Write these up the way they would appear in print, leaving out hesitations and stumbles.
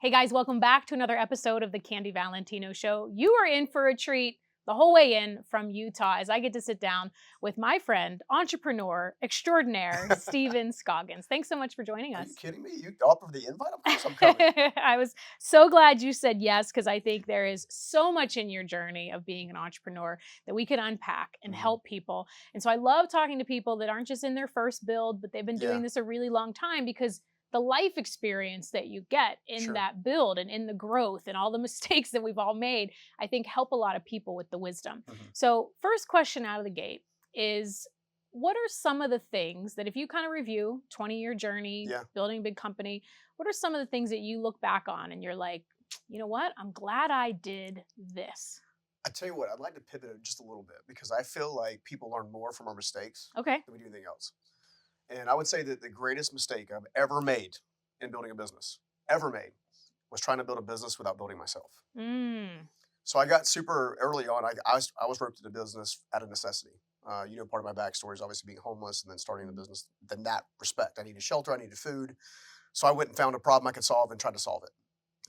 Hey guys, welcome back to another episode of the Candy Valentino Show. You are in for a treat the whole way in from Utah as I get to sit down with my friend, entrepreneur extraordinaire, Steven Scoggins. Thanks so much for joining Are us. you kidding me? You offered the invite? Of course I'm coming. I was so glad you said yes because I think there is so much in your journey of being an entrepreneur that we can unpack and Mhm. help people. And so I love talking to people that aren't just in their first build, but they've been doing Yeah, this a really long time because the life experience that you get in sure. that build and in the growth and all the mistakes that we've all made, I think help a lot of people with the wisdom. Mhm. So, first question out of the gate is what are some of the things that if you kind of review 20-year journey Yeah. building a big company, what are some of the things that you look back on and you're like, you know what? I'm glad I did this. I tell you what, I'd like to pivot it just a little bit because I feel like people learn more from our mistakes Okay. than we do anything else. And I would say that the greatest mistake I've ever made in building a business, ever made, was trying to build a business without building myself. Mm. So I got super early on. I was roped into business out of necessity. Part of my backstory is obviously being homeless and then starting the Mhm. business. In that respect, I needed shelter, I needed food, so I went and found a problem I could solve and tried to solve it.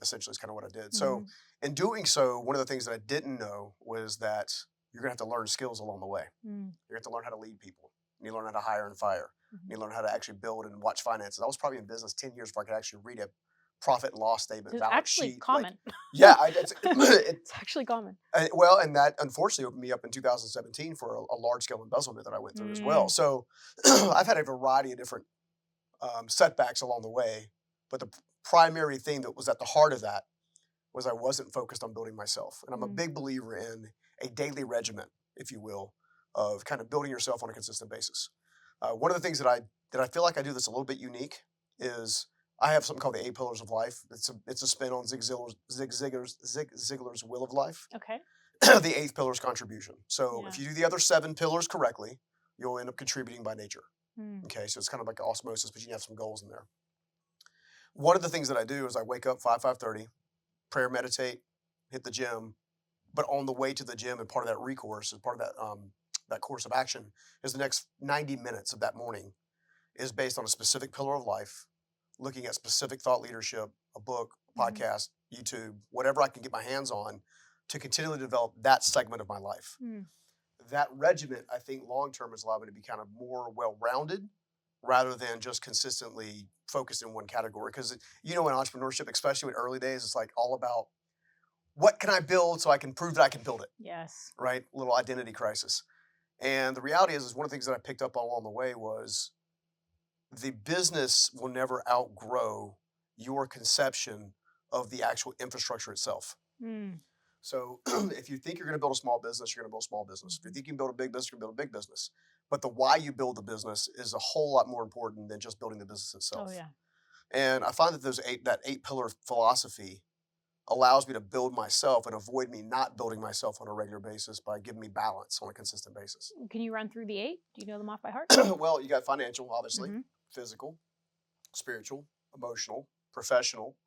Essentially, is kind of what I did. So, Mhm. in doing so, one of the things that I didn't know was that you're gonna have to learn skills along the way. Mm. You have to learn how to lead people. And you learn how to hire and fire. And Mhm. you learn how to actually build and watch finances. I was probably in business 10 years before I could actually read a profit and loss statement, It's balance actually sheet. Like, common. yeah, it, It's actually common. well, and that unfortunately opened me up in 2017 for a large scale embezzlement that I went through as well. Mm. So I've had a variety of different setbacks along the way, but the primary thing that was at the heart of that was I wasn't focused on building myself. And I'm a Mm. big believer in a daily regimen, if you will, of kind of building yourself on a consistent basis. One of the things that I feel like I do that's a little bit unique is I have something called the Eight Pillars of Life. It's a spin on Zig Ziglar's Will of Life. Okay. The eighth pillar is contribution. So Yeah. if you do the other seven pillars correctly, you'll end up contributing by nature. Mm. Okay, so it's kind of like osmosis, but you have some goals in there. One of the things that I do is I wake up 5:30, prayer, meditate, hit the gym, but on the way to the gym and part of that recourse and part of that course of action is the next 90 minutes of that morning is based on a specific pillar of life, looking at specific thought leadership, a book, a Mhm. podcast, YouTube, whatever I can get my hands on to continually develop that segment of my life. Mm. That regiment, I think, long term has allowed me to be kind of more well rounded rather than just consistently focused in one category. Because, in entrepreneurship, especially in early days, it's like all about what can I build so I can prove that I can build it, Yes. right? Little identity crisis. And the reality is one of the things that I picked up on along the way was the business will never outgrow your conception of the actual infrastructure itself. Mm. So if you think you're going to build a small business, you're going to build a small business. If you Mhm. think you can build a big business, you're going to build a big business. But the why you build the business is a whole lot more important than just building the business Oh itself. yeah. And I find that that eight pillar philosophy allows me to build myself and avoid me not building myself on a regular basis by giving me balance on a consistent basis. Can you run through the 8? Do you know them off by heart? Well, you got financial, obviously, Mhm. physical, spiritual, emotional, professional,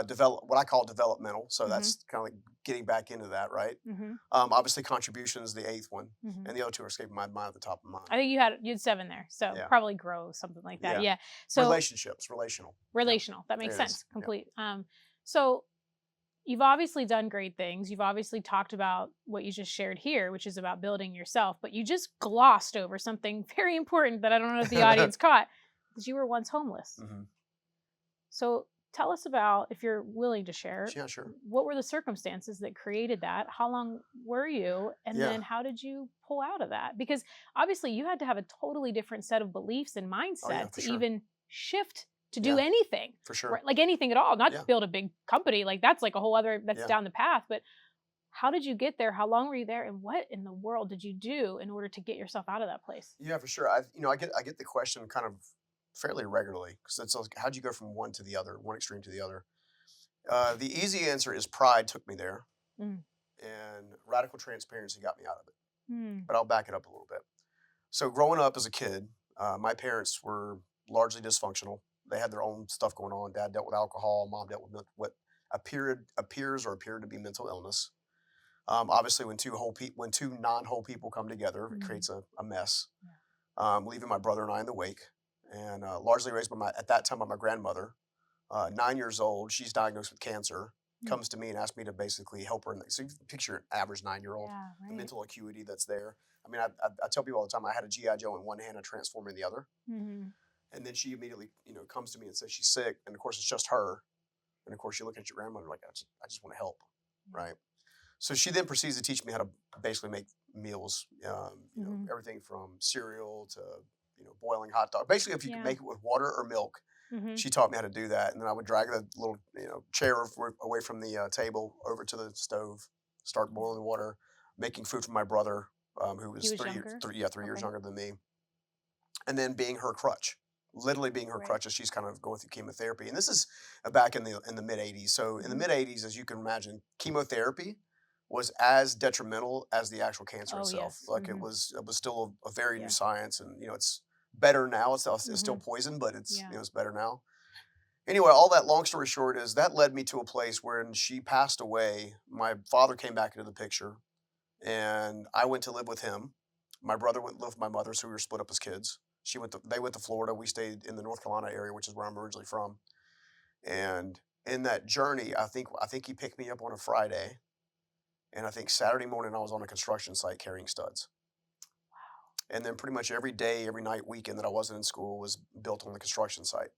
develop what I call developmental. So Mhm. that's kind of like getting back into that, right? Mhm. Obviously, contribution is the eighth one, Mhm. and the other two are escaping my mind at the top of I mind. think you had 7 there. So Yeah, probably grow something like that. yeah. Yeah. So Relationships, relational. Yeah, relational. That makes there it is. sense. Yeah, Complete. So you've obviously done great things. You've obviously talked about what you just shared here, which is about building yourself, but you just glossed over something very important that I don't know if the audience caught, because you were once homeless. hmm So tell us about, if you're willing to share, yeah, sure. what were the circumstances that created that? How long were you? And Yeah. then how did you pull out of that? Because obviously you had to have a totally different set of beliefs and Oh, yeah, mindset for to sure. even shift to do Yeah, anything, for sure. right? Like anything at all, not Yeah, build a big company. Like that's like a whole other, that's yeah, down the path. But how did you get there? How long were you there? And what in the world did you do in order to get yourself out of that place? yeah, for sure. I get the question kind of fairly regularly because it's like, how'd you go from one to the other, one extreme to the other? The easy answer is pride took me there, Mm. and radical transparency got me out of it. Mm. But I'll back it up a little bit. So growing up as a kid, my parents were largely dysfunctional. They had their own stuff going on. Dad dealt with alcohol. Mom dealt with what appeared to be mental illness. Obviously, when two non-whole people come together, it Mm. creates a mess. Yeah. Leaving my brother and I in the wake, and largely raised by at that time by my grandmother, 9 years old. She's diagnosed with cancer. Mm. Comes to me and asks me to basically help her. So you picture an average 9-year-old, Yeah, the right. mental acuity that's there. I mean, I tell people all the time, I had a GI Joe in one hand, a transformer in the other. Mhm. And then she immediately, comes to me and says she's sick. And of course, it's just her. And of course, you look at your grandmother like, I just want to help, Yeah. right? So she then proceeds to teach me how to basically make meals. Mhm. Everything from cereal to boiling hot dog. Basically, if you could Yeah. make it with water or milk, Mhm. she taught me how to do that. And then I would drag the little chair away from the table over to the stove, start boiling water, making food for my brother, who was He was 3 years, younger? 3 years Okay. younger than me, and then being her crutch. Literally being her Right. crutch as she's kind of going through chemotherapy. And this is back in the mid 80s. So in the Mhm. mid 80s, as you can imagine, chemotherapy was as detrimental as the actual cancer Oh, itself. yes. Like Mhm. it was still a very new Yeah. science, and it's better now. It's still Mhm. poison, but it's Yeah. it's better now. Anyway, all that long story short is that led me to a place where when she passed away, my father came back into the picture, and I went to live with him. My brother went to live with my mother, so we were split up as kids. They went to Florida. We stayed in the North Carolina area, which is where I'm originally from. And in that journey, I think he picked me up on a Friday, and I think Saturday morning I was on a construction site carrying studs. And then pretty much every day, every night, weekend that I wasn't in school was built on the construction site.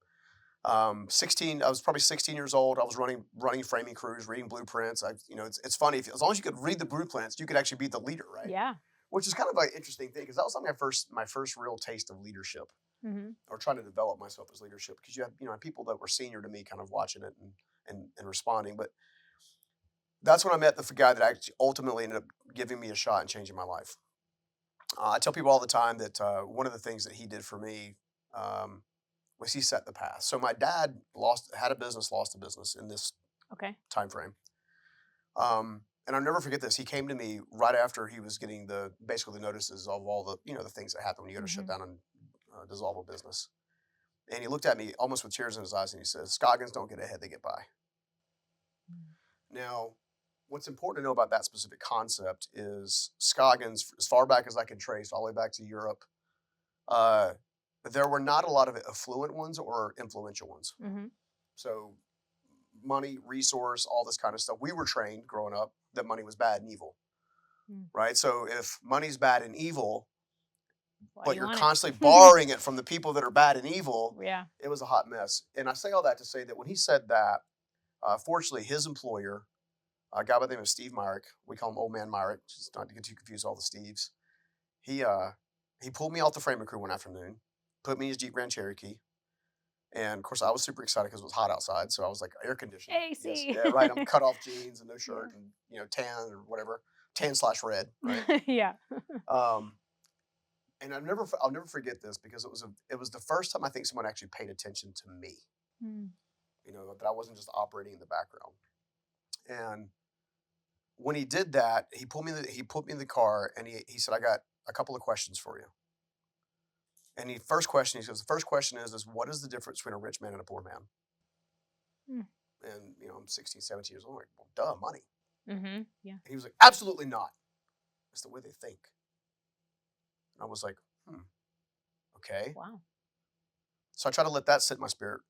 16, I was probably 16 years old. I was running framing crews, reading blueprints. It's funny, as long as you could read the blueprints, you could actually be the leader, right? Yeah. Which is kind of an interesting thing, because that was like my first real taste of leadership, Mhm. or trying to develop myself as leadership, because you have people that were senior to me kind of watching it and responding. But that's when I met the guy that actually ultimately ended up giving me a shot and changing my life. I tell people all the time that one of the things that he did for me, um, was he set the path. So my dad had a business, lost a business in this Okay. time frame. And I'll never forget this. He came to me right after he was getting basically the notices of all the the things that happen when you go to shut Mhm. down and dissolve a business. And he looked at me almost with tears in his eyes, and he says, "Scoggins don't get ahead; they get by." Mm. Now, what's important to know about that specific concept is Scoggins, as far back as I can trace, all the way back to Europe, uh, there were not a lot of affluent ones or influential ones. Mhm. So money, resource, all this kind of stuff. We were trained growing up that money was bad and evil, Mm. right? So if money's bad and evil, Why do but you you're want constantly it? borrowing it from the people that are bad and evil, Yeah. it was a hot mess. And I say all that to say that when he said that, fortunately, his employer, a guy by the name of Steve Myrick, we call him Old Man Myrick, just not to get too confused, all the Steves. He pulled me off the framing crew one afternoon, put me in his Jeep Grand Cherokee, and of course, I was super excited because it was hot outside. So I was like, air conditioned. Yes. AC. Yeah, right. I'm cut off jeans and no Yeah. shirt and, tan or whatever, tan/red, right? Yeah. Um, and I'll never forget this, because it was the first time I think someone actually paid attention to me, Mm. that I wasn't just operating in the background. And when he did that, he put me in the car, and he said, "I got a couple of questions for you." And he says, "The first question is what is the difference between a rich man and a poor man?" Mm. And, I'm 16, 17 years old. I'm like, well, duh, money. Mhm. Yeah. And he was like, "Absolutely not. It's the way they think." And I was like, okay. Wow. So I try to let that sit in my spirit.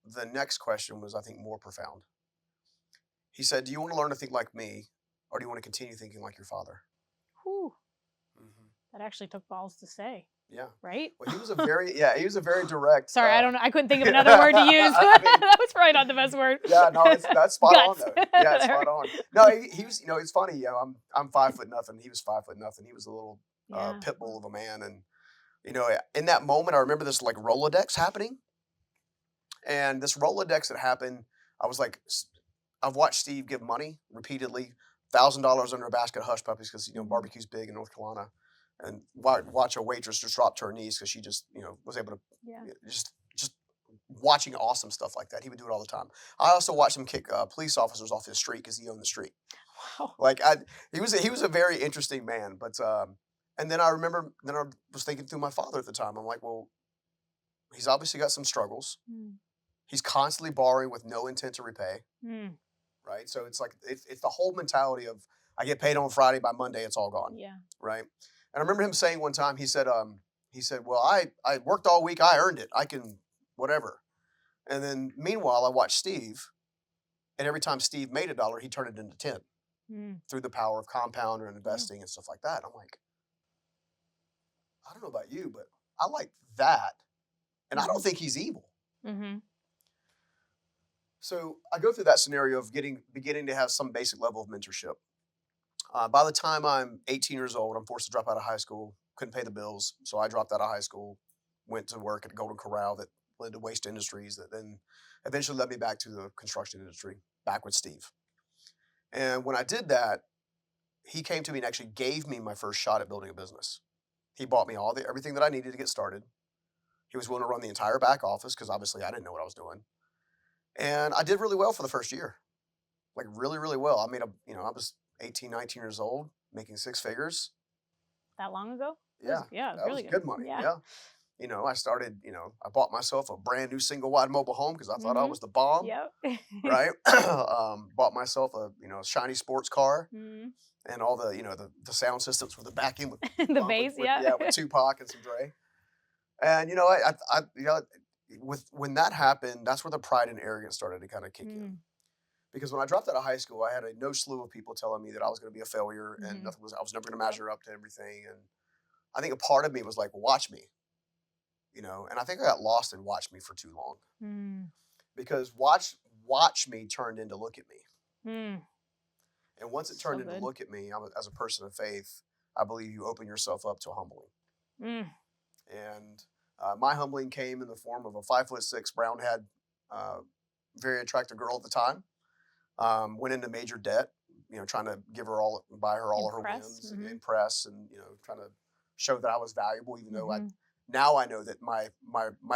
The next question was, I think, more profound. He said, "Do you want to learn to think like me, or do you want to continue thinking like your father?" Whew. hmm That actually took balls to say, Yeah. right? Well, he was a very direct. Sorry, I don't know. I couldn't think of another word to use. I mean, That was probably not the best word. yeah, no, that's spot on Guts. though. Yeah, it's spot on. No, he was. It's funny. I'm 5 foot nothing. He was 5 foot nothing. He was a little Yeah. pit bull of a man, and in that moment, I remember this like Rolodex happening, and this Rolodex that happened. I was like, I've watched Steve give money repeatedly, $1,000 under a basket of hush puppies, because Mhm. barbecue's big in North Carolina, and watch a waitress just drop to her knees because she just was able to Yeah. just watching awesome stuff like that. He would do it all the time. I also watched him kick police officers off his street because he owned the street. Wow. Like he was a very interesting man. But and then I remember, then I was thinking through my father at the time. I'm like, well, he's obviously got some struggles. Mm. He's constantly borrowing with no intent to repay. Mm. Right. So it's like it's the whole mentality of, I get paid on Friday, by Monday it's all gone. Yeah. Right. And I remember him saying one time, he said, well, I worked all week, I earned it, I can whatever. And then meanwhile, I watched Steve, and every time Steve made $1, he turned it into 10 Mm. through the power of compounder and Yeah. investing and stuff like that. I'm like, I don't know about you, but I like that. And I Mm-hmm. don't think he's evil. Mm-hmm. So I go through that scenario of beginning to have some basic level of mentorship. By the time I'm 18 years old, I'm forced to drop out of high school. Couldn't pay the bills, so I dropped out of high school. Went to work at Golden Corral that led to Waste Industries, that then eventually led me back to the construction industry, back with Steve. And when I did that, he came to me and actually gave me my first shot at building a business. He bought me everything that I needed to get started. He was willing to run the entire back office because obviously I didn't know what I was doing. And I did really well for the first year, like really, really well. I made I was 18, 19 years old, making 6 figures. That long ago? Yeah, Yeah, that was really good good. money. Yeah. Yeah. I started, I bought myself a brand new single wide mobile home because I thought I Mm-hmm. was the bomb, Yep. right? Bought myself a, shiny sports car Mm-hmm. and all the, the sound systems with the back end with The bass, yeah. with Tupac and some Dre. And when that happened, that's where the pride and arrogance started to kind of kick in. Because when I dropped out of high school, I had no slew of people telling me that I was going to be a failure and Mhm. I was never going to measure up to everything. And I think a part of me was like, well, watch me, and I think I got lost in watch me for too long Mm. because watch me turned into look at me. Mm. And once it So turned into good. look at me, as a person of faith, I believe you open yourself up to a humbling. Mm. And my humbling came in the form of a 5'6" brown haired, very attractive girl at the time. Went into major debt, trying to buy her all of her Impress. whims, Mhm. impress, and trying to show that I was valuable. Even though Mhm. now I know that my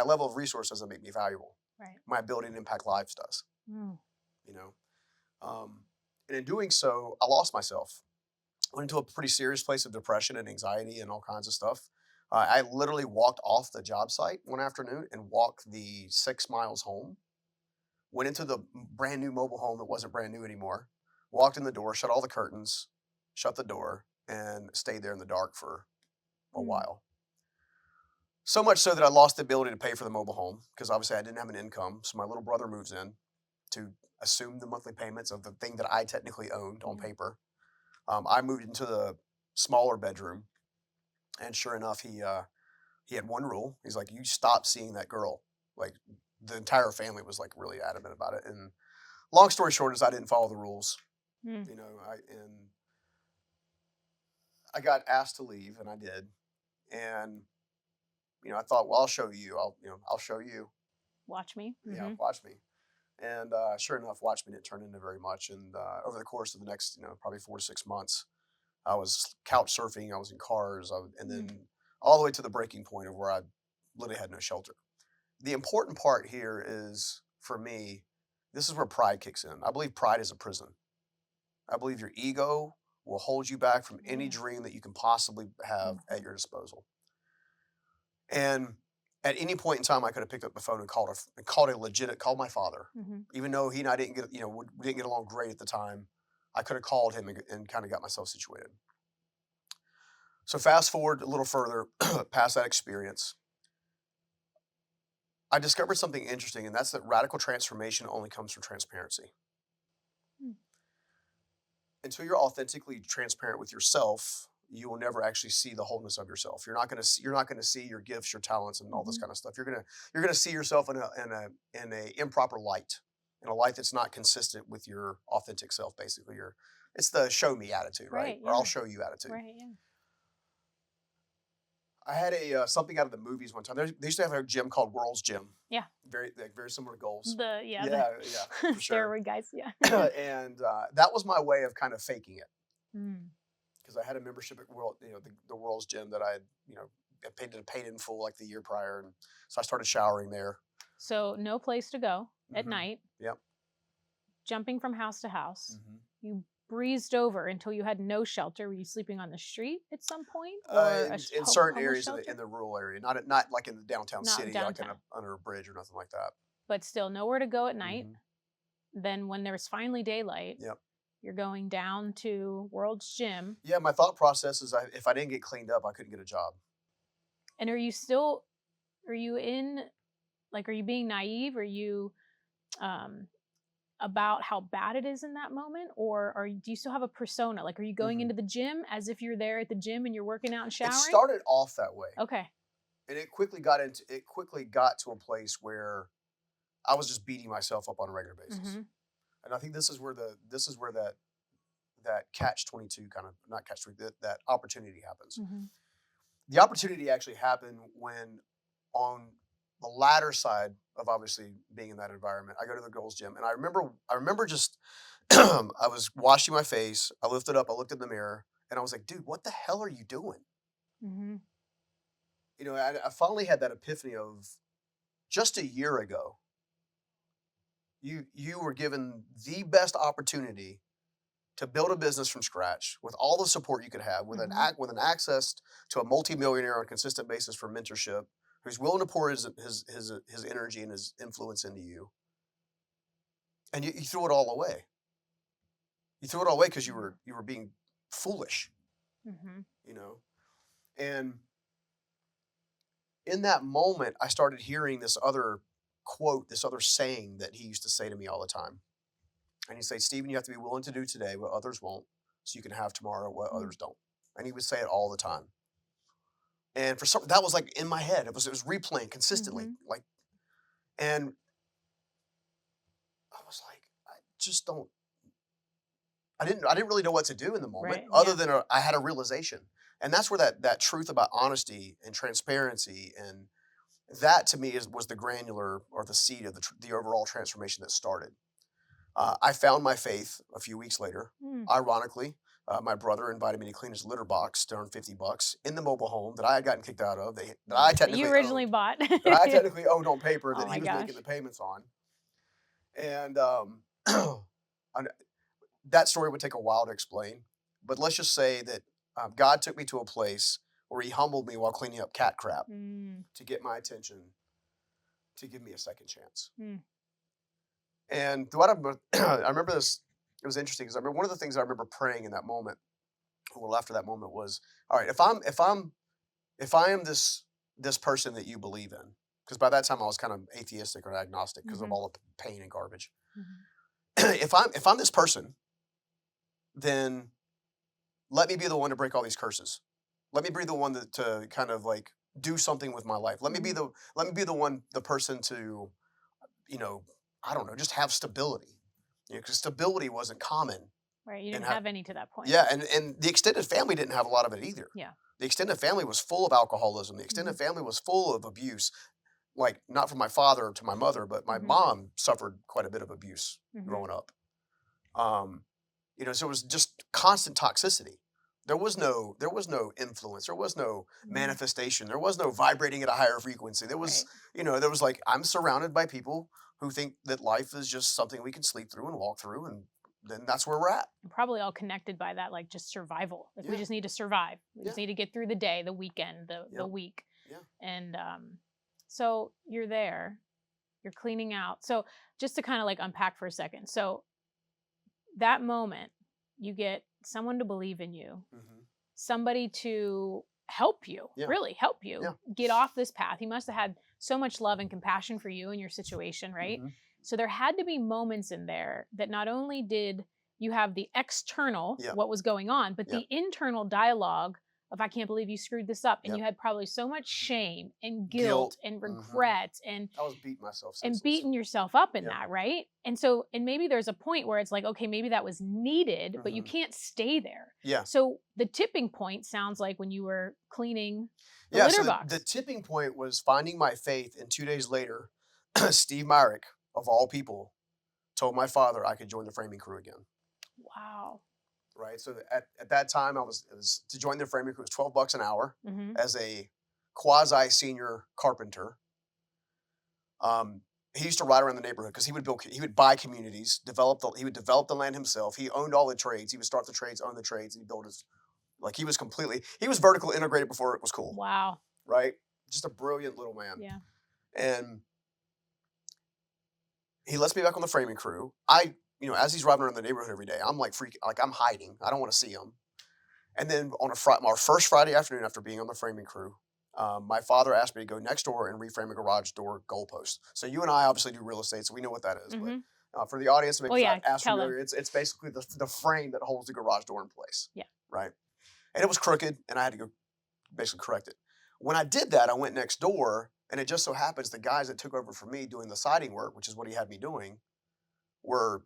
level of resource doesn't make me valuable. Right. My ability to impact lives does. Mm. You know, and in doing so, I lost myself. Went into a pretty serious place of depression and anxiety and all kinds of stuff. I literally walked off the job site one afternoon and walked the 6 miles home. Went into the brand new mobile home that wasn't brand new anymore. Walked in the door, shut all the curtains, shut the door, and stayed there in the dark for a Mm. while. So much so that I lost the ability to pay for the mobile home because obviously I didn't have an income. So my little brother moves in to assume the monthly payments of the thing that I technically owned on Yeah. paper. I moved into the smaller bedroom, and sure enough, he had one rule. He's like, "You stop seeing that girl." Like the entire family was like really adamant about it. And long story short is I didn't follow the rules. Mm. I got asked to leave, and I did. And I thought, well, I'll show you. I'll show you. Watch me. Yeah, Mhm. watch me. And sure enough, watch me didn't turn into very much. And over the course of the next, probably 4 to 6 months, I was couch surfing. I was in cars, and then all the way to the breaking point of where I literally had no shelter. The important part here is for me, this is where pride kicks in. I believe pride is a prison. I believe your ego will hold you back from any Yeah. dream that you can possibly have at your disposal. And at any point in time, I could have picked up the phone and called my father, Mhm. even though he and I didn't get along great at the time. I could have called him and kind of got myself situated. So fast forward a little further past that experience, I discovered something interesting, and that's that radical transformation only comes from transparency. Mm. Until you're authentically transparent with yourself, you will never actually see the wholeness of yourself. You're not going to see your gifts, your talents, and all this Mhm. kind of stuff. You're gonna see yourself in a improper light, in a light that's not consistent with your authentic self. Basically, it's the show me attitude, right? Right. Or I'll Yeah. show you attitude. Right. Yeah. I had something out of the movies one time. They used to have a gym called World's Gym. Yeah. Very similar goals. The Yeah, for sure. steroid guys. Yeah. And that was my way of kind of faking it Mm. because I had a membership at the World's Gym that I had paid in full like the year prior, and so I started showering there. So no place to go at Mhm. night. Yep. Jumping from house to house. Mhm. You breezed over until you had no shelter. Were you sleeping on the street at some point, or In certain homeless areas shelter? in the rural area, not like in the downtown Not city, like downtown, under a bridge or nothing like that. but still nowhere to go at night. Mhm. Then when there's finally daylight, Yep. you're going down to World's Gym. Yeah, my thought process is if I didn't get cleaned up, I couldn't get a job. And are you in like, are you being naive? Are you about how bad it is in that moment, or do you still have a persona? Like, are you going Mhm. into the gym as if you're there at the gym and you're working out and It showering? started off that way, Okay. and it quickly got to a place where I was just beating myself up on a regular basis. Mm-hmm. And I think this is where that catch 22 kind of, not catch 22, that opportunity happens. Mm-hmm. The opportunity actually happened when, on the latter side of obviously being in that environment, I go to the girls' gym, and I remember just I was washing my face. I lifted up. I looked in the mirror, and I was like, "Dude, what the hell are you doing?" Mm-hmm. I finally had that epiphany of, just a year ago, you were given the best opportunity to build a business from scratch with all the support you could have, with Mm-hmm. with an access to a multimillionaire on a consistent basis for mentorship, who's willing to pour his energy and his influence into you, and you threw it all away. You threw it all away because Yeah. you were being foolish, Mm-hmm. you know. And in that moment, I started hearing this other quote, this other saying that he used to say to me all the time. And he'd say, "Stephen, you have to be willing to do today what others won't, so you can have tomorrow what Mm. others don't." And he would say it all the time. And for some, that was like in my head. It was replaying consistently, Mm-hmm. like, and I was like, I just don't. I didn't really know what to do in the moment, Right. other Yeah. than I had a realization, and that's where that truth about honesty and transparency, and that to me was the granular, or the seed of the overall transformation that started. I found my faith a few weeks later. Mm. Ironically, my brother invited me to clean his litter box, darn $50 in the mobile home that I had gotten kicked out of, that I That you technically originally owned, bought. that I technically owned on paper, Oh that he my was making gosh. the payments on. And and that story would take a while to explain, but let's just say that God took me to a place where He humbled me while cleaning up cat crap Mm. to get my attention, to give me a second chance. Mm. And what I remember this. It was interesting because I remember one of the things I remember praying in that moment, a little after that moment, was, all right, if I am this person that you believe in, because by that time I was kind of atheistic or agnostic because of Mm-hmm. all the pain and garbage. Mm-hmm. If I'm this person, then let me be the one to break all these curses. Let me be the one to kind of like do something with my life. Mm-hmm. Let me be the one, the person to, you know, I don't know, just have stability. Because stability wasn't common. Right. You And didn't have any to that point. yeah, and the extended family didn't have a lot of it either. Yeah. The extended family was full of alcoholism. The Mm-hmm. extended family was full of abuse. Like, not from my father to my mother, but my Mm-hmm. mom suffered quite a bit of abuse Mm-hmm. growing up. Um, so it was just constant toxicity. There was no influence. There was no Mm-hmm. manifestation. There was no vibrating at a higher frequency. There was, Right. there was like, I'm surrounded by people who think that life is just something we can sleep through and walk through, and then that's where we're at. Probably all connected by that, like, just survival. Like, we Yeah, just need to survive. We yeah, just need to get through the day, the weekend, the yep, week. yeah. And so you're there, you're cleaning out. So just to kind of like unpack for a second. So that moment, you get someone to believe in you, Hmm. somebody to help you, Yeah, really help you yeah. get off this path. He must have had so much love and compassion for you and your situation, right? Hmm. So there had to be moments in there that not only did you have the external, Yeah, what was going on, but yeah, the internal dialogue of, I can't believe you screwed this up. And yeah. you had probably so much shame and Guilt. guilt and Hmm. regret and I was beating myself and senseless. beating yourself up in Yeah. that, right? And so, and maybe there's a point where it's like, okay, maybe that was needed, but you Hmm. can't stay there. Yeah. So the tipping point sounds like when you were cleaning the Yeah. So litter the box. tipping point was finding my faith, and 2 days later, Steve Myrick, of all people, told my father I could join the framing crew again. Wow. Right. So at that time, it was to join the framing crew was $12 an hour Mm-hmm. as a quasi senior carpenter. He used to ride around the neighborhood because he would buy communities, he would develop the land himself. He owned all the trades. He would start the trades, own the trades, and he built his, like, he was vertical integrated before it was cool. Wow. Right. Just a brilliant little man. Yeah. And he lets me back on the framing crew. As he's driving around the neighborhood every day, I'm like freaking, like, I'm hiding. I don't want to see him. And then on our first Friday afternoon after being on the framing crew, My father asked me to go next door and reframe a garage door goalpost. So you and I obviously do real estate, so we know what that is. Mm-hmm. But for the audience, maybe Well, yeah, not as tell them. familiar, it's basically the frame that holds the garage door in place. Yeah. Right. And it was crooked, and I had to go basically correct it. When I did that, I went next door, and it just so happens the guys that took over for me doing the siding work, which is what he had me doing, were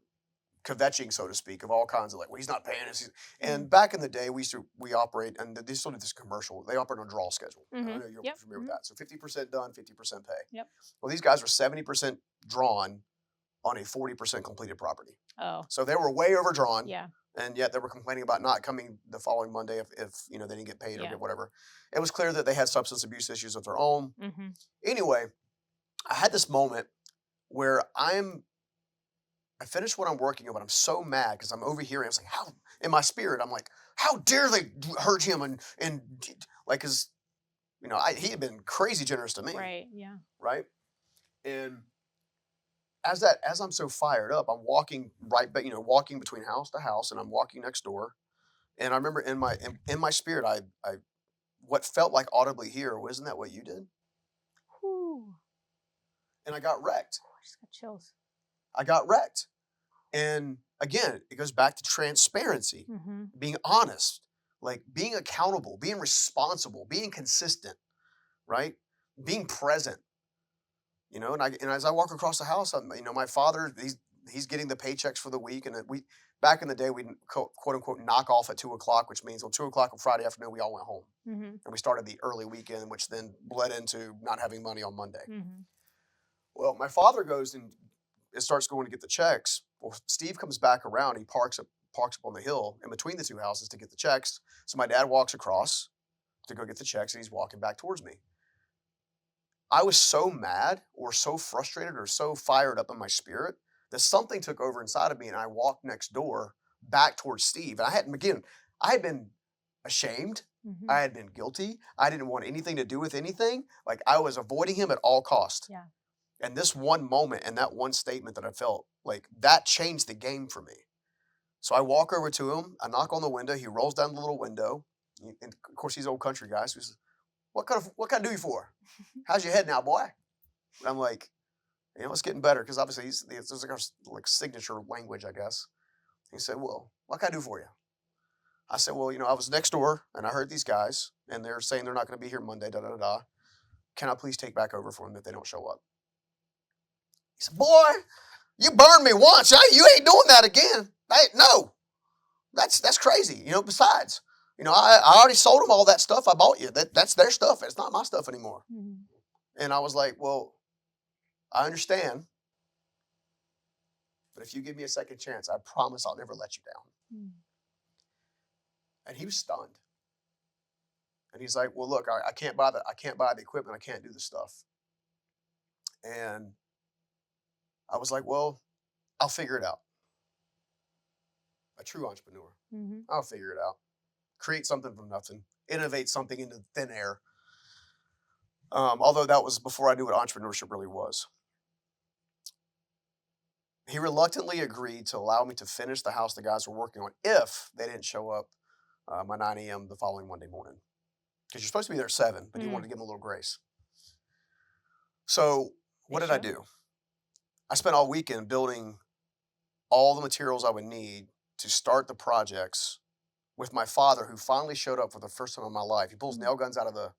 kvetching, so to speak, of all kinds of like, well, he's not paying us. And back in the day, we operate, and they still do this commercial. They operate on a draw schedule. I know you're familiar with that. So 50% done, 50% pay. Yep. Well, these guys were 70% drawn on a 40% completed property. Oh. So they were way overdrawn. Yeah. And yet they were complaining about not coming the following Monday if they didn't get paid or get whatever. It was clear that they had substance abuse issues of their own. Anyway, I had this moment where I finished what I'm working on, but I'm so mad because I'm overhearing. I was like, how, in my spirit, I'm like, how dare they hurt him and like, because, he had been crazy generous to me. Right, yeah. Right? And as I'm so fired up, I'm walking walking between house to house, and I'm walking next door. And I remember in my spirit, I what felt like audibly here, wasn't that what you did? Whew. And I got wrecked. Oh, I just got chills. I got wrecked. And again, it goes back to transparency, being honest, like being accountable, being responsible, being consistent, right? Being present. And as I walk across the house, my father, he's getting the paychecks for the week, and back in the day we'd quote unquote knock off at 2:00, which means on 2:00 on Friday afternoon we all went home, and we started the early weekend, which then bled into not having money on Monday. Well, my father goes and starts going to get the checks. Well, Steve comes back around. He parks up on the hill in between the two houses to get the checks. So my dad walks across to go get the checks, and he's walking back towards me. I was so mad or so frustrated or so fired up in my spirit that something took over inside of me, and I walked next door back towards Steve. And I had been ashamed. I had been guilty. I didn't want anything to do with anything. Like, I was avoiding him at all costs. Yeah. And this one moment and that one statement that I felt, like, that changed the game for me. So I walk over to him. I knock on the window. He rolls down the little window. And of course, he's old country guy. So he says, what can I do you for? How's your head now, boy? And I'm like, it's getting better, because obviously there's like signature language, I guess. He said, well, what can I do for you? I said, well, I was next door and I heard these guys and they're saying they're not going to be here Monday, da-da-da-da. Can I please take back over for them if they don't show up? He said, boy, you burned me once. You ain't doing that again. No, that's crazy. Besides, I already sold them all that stuff I bought you. That's their stuff. It's not my stuff anymore. And I was like, well, I understand. But if you give me a second chance, I promise I'll never let you down. And he was stunned. And he's like, well, look, I can't buy the equipment. I can't do the stuff. And I was like, well, I'll figure it out. A true entrepreneur. I'll figure it out. Create something from nothing. Innovate something into thin air. Although that was before I knew what entrepreneurship really was. He reluctantly agreed to allow me to finish the house the guys were working on if they didn't show up by 9 a.m. the following Monday morning. Because you're supposed to be there at 7, but he wanted to give them a little grace. So what did I do? I spent all weekend building all the materials I would need to start the projects with my father, who finally showed up for the first time in my life. He pulls nail guns out of the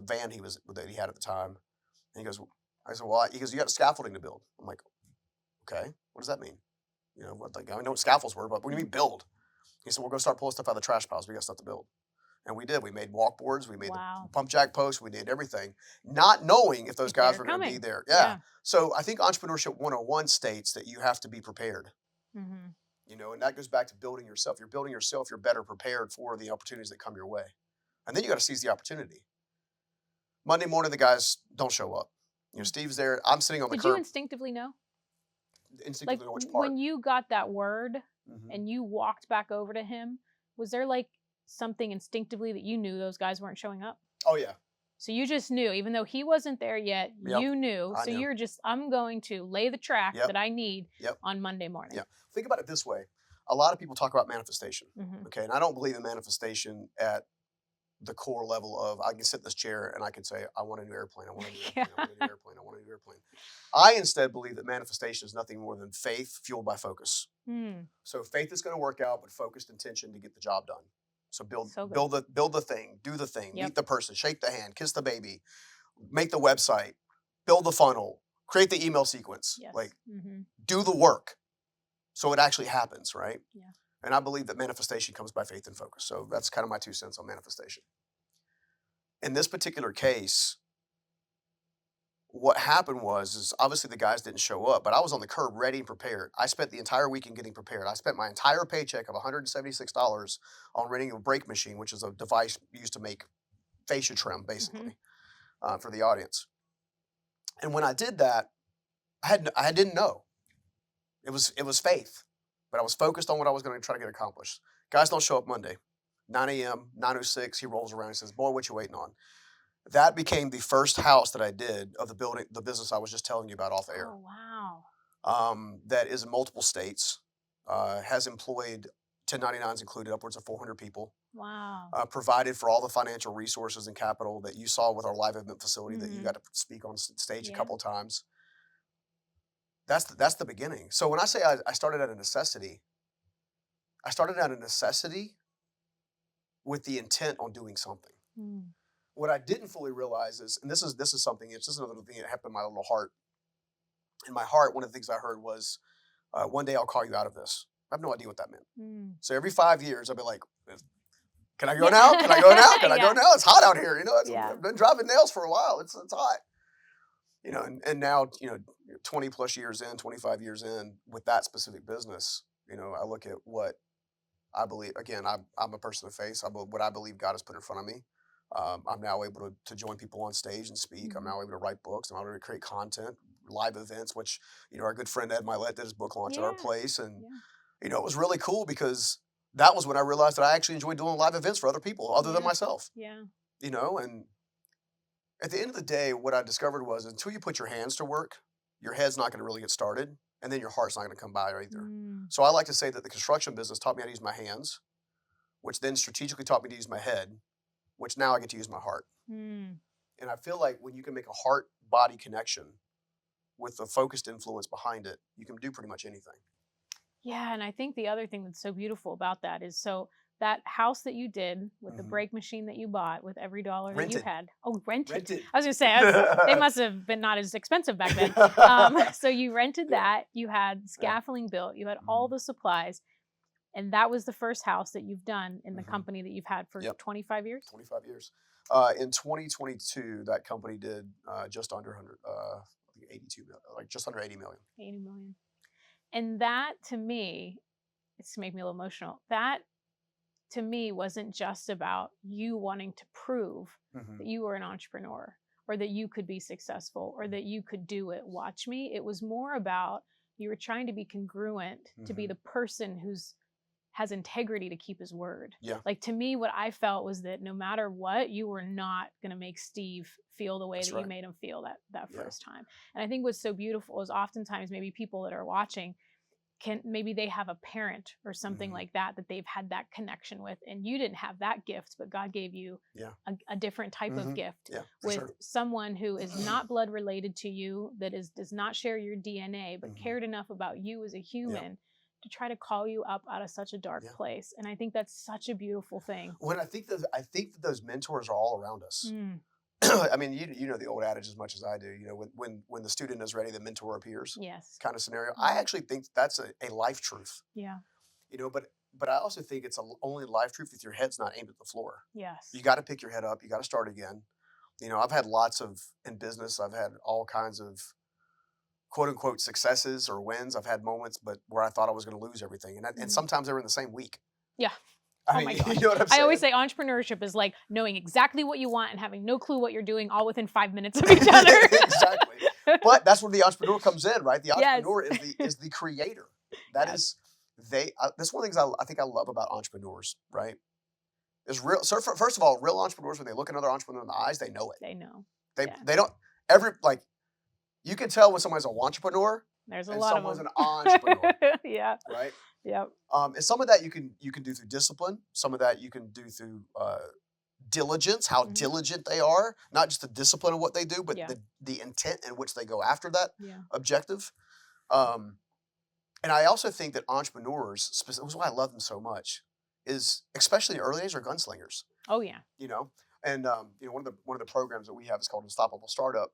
van that he had at the time. And he goes, he goes, you got scaffolding to build. I'm like, okay, what does that mean? I know what scaffolds were, but what do you mean build? He said, we're going to start pulling stuff out of the trash piles. We got stuff to build. And we did. We made walkboards. We made the pump jack posts. We did everything, not knowing if those guys were going to be there. Yeah. So I think Entrepreneurship 101 states that you have to be prepared. And that goes back to building yourself. You're building yourself. You're better prepared for the opportunities that come your way. And then you got to seize the opportunity. Monday morning, the guys don't show up. Steve's there. I'm sitting on the curb. Did you instinctively know? Instinctively know which part? When you got that word and you walked back over to him, was there like something instinctively that you knew those guys weren't showing up? Oh, yeah. So you just knew, even though he wasn't there yet, you knew. So you're just, I'm going to lay the track that I need on Monday morning. Yeah. Think about it this way. A lot of people talk about manifestation. Okay. And I don't believe in manifestation at the core level of I can sit in this chair and I can say, I want a new airplane, I want a new Yeah. airplane, I want a new airplane, I want a new airplane. I instead believe that manifestation is nothing more than faith fueled by focus. So faith is going to work out, but focused intention to get the job done. So So good. build the thing, do the thing, Yep. meet the person, shake the hand, kiss the baby, make the website, build the funnel, create the email sequence, Yes. like do the work so it actually happens, right? Yeah. And I believe that manifestation comes by faith and focus. So that's kind of my 2 cents on manifestation. In this particular case, what happened is obviously the guys didn't show up, but I was on the curb ready and prepared. I spent the entire weekend getting prepared. I spent my entire paycheck of $176 on renting a brake machine, which is a device used to make fascia trim, basically, for the audience. And when I did that, I didn't know. It was faith, but I was focused on what I was going to try to get accomplished. Guys don't show up Monday, 9 a.m., 9:06. He rolls around and says, "Boy, what you waiting on?" That became the first house that I did of the business I was just telling you about off air. Oh, wow. That is in multiple states, has employed 1099s included, upwards of 400 people. Wow. Provided for all the financial resources and capital that you saw with our live event facility that you got to speak on stage a couple of times. That's the beginning. So when I say I started out of necessity, I started out of necessity with the intent on doing something. What I didn't fully realize is, and this is something, it's just another thing that happened in my little heart. In my heart, one of the things I heard was, one day I'll call you out of this. I have no idea what that meant. So every 5 years, I'll be like, can I go now? Can I go now? Can I go now? It's hot out here. I've been driving nails for a while. It's hot. And now, 20 plus years in, 25 years in with that specific business, I look at what I believe. Again, I'm a person of faith. What I believe God has put in front of me. I'm now able to join people on stage and speak. I'm now able to write books. I'm able to create content, live events, which, our good friend Ed Milet did his book launch at our place. And, it was really cool because that was when I realized that I actually enjoyed doing live events for other people other than myself. Yeah. And at the end of the day, what I discovered was until you put your hands to work, your head's not going to really get started. And then your heart's not going to come by either. So I like to say that the construction business taught me how to use my hands, which then strategically taught me to use my head, which now I get to use my heart. And I feel like when you can make a heart-body connection with the focused influence behind it, you can do pretty much anything. Yeah, and I think the other thing that's so beautiful about that is, so that house that you did with the brake machine that you bought with every dollar that you had. Oh, rented. I was going to say, they must have been not as expensive back then. So you rented that, you had scaffolding built, you had all the supplies, and that was the first house that you've done in the company that you've had for 25 years? 25 years. In 2022, that company did just under 100, 82 million, like just under 80 million. 80 million. And that, to me, it's to make me a little emotional. That, to me, wasn't just about you wanting to prove that you were an entrepreneur or that you could be successful or that you could do it. Watch me. It was more about you were trying to be congruent to be the person has integrity to keep his word. Yeah. Like, to me, what I felt was that no matter what, you were not going to make Steve feel the way that you made him feel that first time. And I think what's so beautiful is oftentimes maybe people that are watching maybe they have a parent or something like that they've had that connection with, and you didn't have that gift, but God gave you a different type of gift with someone who is not blood related to you, that does not share your DNA, but cared enough about you as a human to try to call you up out of such a dark place. And I think that's such a beautiful thing. When I think that those mentors are all around us. I mean, you know the old adage as much as I do. When the student is ready, the mentor appears. Yes. Kind of scenario. I actually think that's a life truth. Yeah. But I also think it's only life truth if your head's not aimed at the floor. Yes. You got to pick your head up. You got to start again. I've had in business. I've had all kinds of quote unquote successes or wins. I've had moments, but where I thought I was going to lose everything, and sometimes they were in the same week. Yeah. I mean, my gosh. You know what I'm saying? I always say entrepreneurship is like knowing exactly what you want and having no clue what you're doing, all within 5 minutes of each other. Exactly. But that's where the entrepreneur comes in, right? The entrepreneur is the creator. That's one of the things I think I love about entrepreneurs, right? Is real. So first of all, real entrepreneurs, when they look another entrepreneur in the eyes, they know it. They know. They don't you can tell when somebody's an entrepreneur. There's a lot of them. Someone's an entrepreneur. Yeah. Right. Yep. And some of that you can do through discipline. Some of that you can do through diligence, how Mhm. diligent they are, not just the discipline of what they do, but Yeah. the intent in which they go after that Yeah. objective. Um, and I also think that entrepreneurs, this is why I love them so much, is especially in early age, are gunslingers. Oh yeah. You know, and one of the programs that we have is called Unstoppable Startup,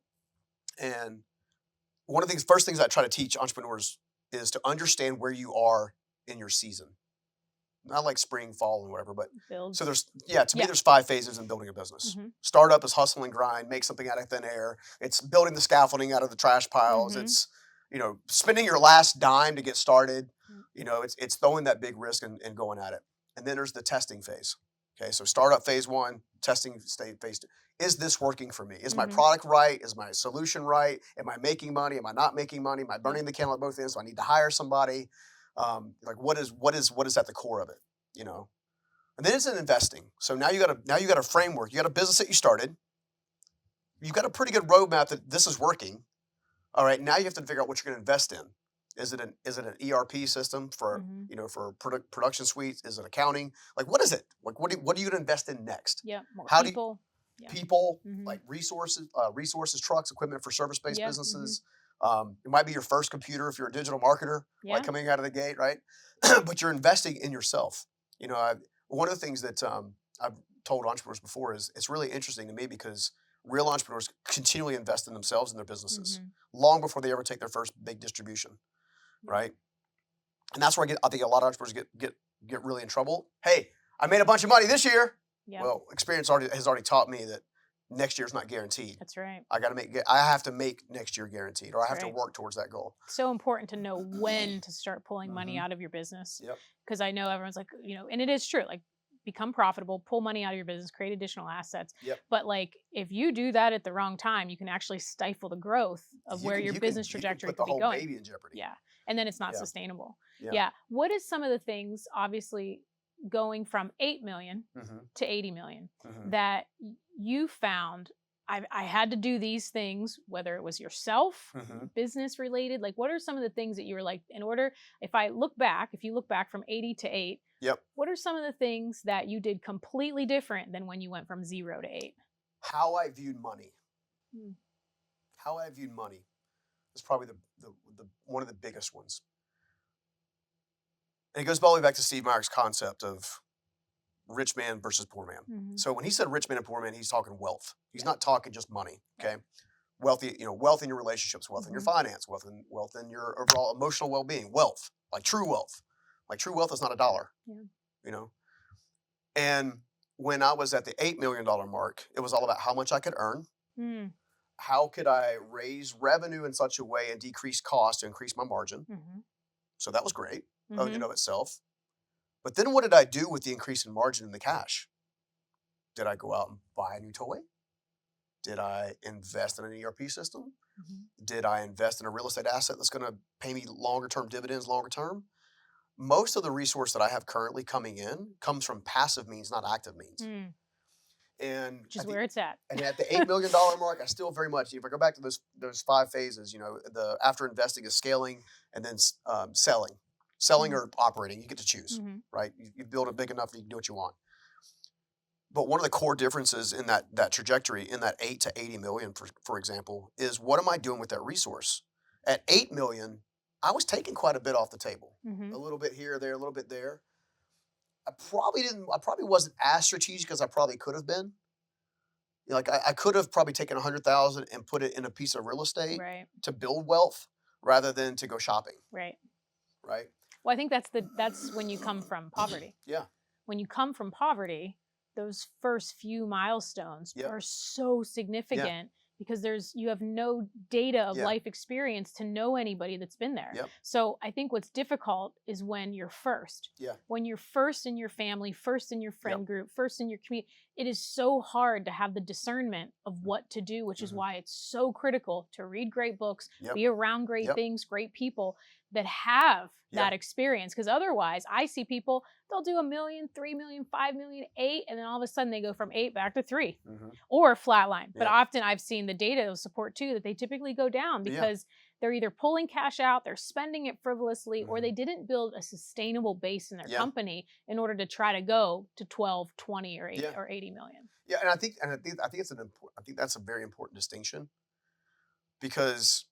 and one of the first things I try to teach entrepreneurs is to understand where you are in your season. Not like spring, fall, and whatever, but Build. so to me, Yeah. there's 5 phases in building a business. Mhm. Startup is hustle and grind, make something out of thin air. It's building the scaffolding out of the trash piles. Mhm. It's, spending your last dime to get started. Mm. It's throwing that big risk and going at it. And then there's the testing phase. Okay, so startup phase one, testing phase two. Is this working for me? Is my Mhm. product right? Is my solution right? Am I making money? Am I not making money? Am I Yeah. burning the candle at both ends? Do I need to hire somebody? Like what is at the core of it? And then it's in investing. So now you got a framework. You got a business that you started. You've got a pretty good roadmap that this is working. All right, now you have to figure out what you're going to invest in. Is it an ERP system for Mhm. for production suites? Is it accounting? Like what is it? Like what are you going to invest in next? Yeah. More How do you, people. Yeah. people Mhm. like resources, trucks, equipment for service-based Yeah. businesses? It might be your first computer if you're a digital marketer, like Yeah. coming out of the gate, right? But you're investing in yourself. One of the things that I've told entrepreneurs before is it's really interesting to me because real entrepreneurs continually invest in themselves and their businesses Mhm. long before they ever take their first big distribution, Yeah. right? And that's where I think a lot of entrepreneurs get really in trouble. Hey, I made a bunch of money this year. Yeah. Well, experience has already taught me that next year's not guaranteed. That's right. I have to make next year guaranteed, or I have That's to right. work towards that goal. So important to know when to start pulling money Mhm. out of your business. Yep. Because I know everyone's like, and it is true, like become profitable, pull money out of your business, create additional assets. Yep. But like if you do that at the wrong time, you can actually stifle the growth of where your business You can trajectory put the could be whole going. baby in jeopardy. Yeah. And then it's not Yeah. sustainable. Yeah. Yeah. What is some of the things, obviously, going from 8 million Mm-hmm. to 80 million Mm-hmm. that you found I had to do these things, whether it was yourself, Mm-hmm. business related? Like, what are some of the things that you were like, if you look back from 80 to 8, Yep. what are some of the things that you did completely different than when you went from 0 to 8? How I viewed money. Hmm. How I viewed money is probably the one of the biggest ones. And it goes all the way back to Steve Meyer's concept of rich man versus poor man. Mhm. So when he said rich man and poor man, he's talking wealth. He's not talking just money. Yeah. Okay. Wealthy, wealth in your relationships, wealth in your Mhm. finance, wealth in your overall emotional well-being, wealth, like true wealth. Like true wealth is not a dollar. Yeah. You know? And when I was at the $8 million mark, it was all about how much I could earn. Mm. How could I raise revenue in such a way and decrease cost to increase my margin? Mhm. So that was great in Mhm. and of itself. But then what did I do with the increase in margin in the cash? Did I go out and buy a new toy? Did I invest in an ERP system? Mhm. Did I invest in a real estate asset that's going to pay me longer term dividends longer term? Most of the resource that I have currently coming in comes from passive means, not active means. Mm. And Which is where it's at. and at the $8 million mark, I still very much, if I go back to those 5 phases, the after investing is scaling and then selling. Selling or operating, you get to choose, Mhm. right? You build it big enough that you can do what you want. But one of the core differences in that trajectory, in that 8 to 80 million, for example, is what am I doing with that resource? At 8 million, I was taking quite a bit off the table. Mhm. A little bit here, there, a little bit there. I probably wasn't as strategic as I probably could have been. Like I could have probably taken 100,000 and put it in a piece of real estate Right. to build wealth rather than to go shopping, Right. right? Well, I think that's when you come from poverty. Yeah. When you come from poverty, those first few milestones Yep. are so significant because you have no data of Yeah. life experience to know anybody that's been there. Yep. So I think what's difficult is when you're first. Yeah. When you're first in your family, first in your friend Yep. group, first in your community, it is so hard to have the discernment of what to do, which is Mhm. why it's so critical to read great books, Yep. be around great Yep. things, great people that have Yeah. that experience. Because otherwise, I see people, they'll do $1 million, $3 million, $5 million, 8, and then all of a sudden they go from 8 back to 3 Mhm. or flatline. But Yeah. often I've seen the data will support too that they typically go down Yeah. because they're either pulling cash out, they're spending it frivolously, or Mhm. they didn't build a sustainable base in their Yeah. company in order to try to go to 12, 20, or 8 Yeah. or 80 million. Yeah, and I think it's I think that's a very important distinction because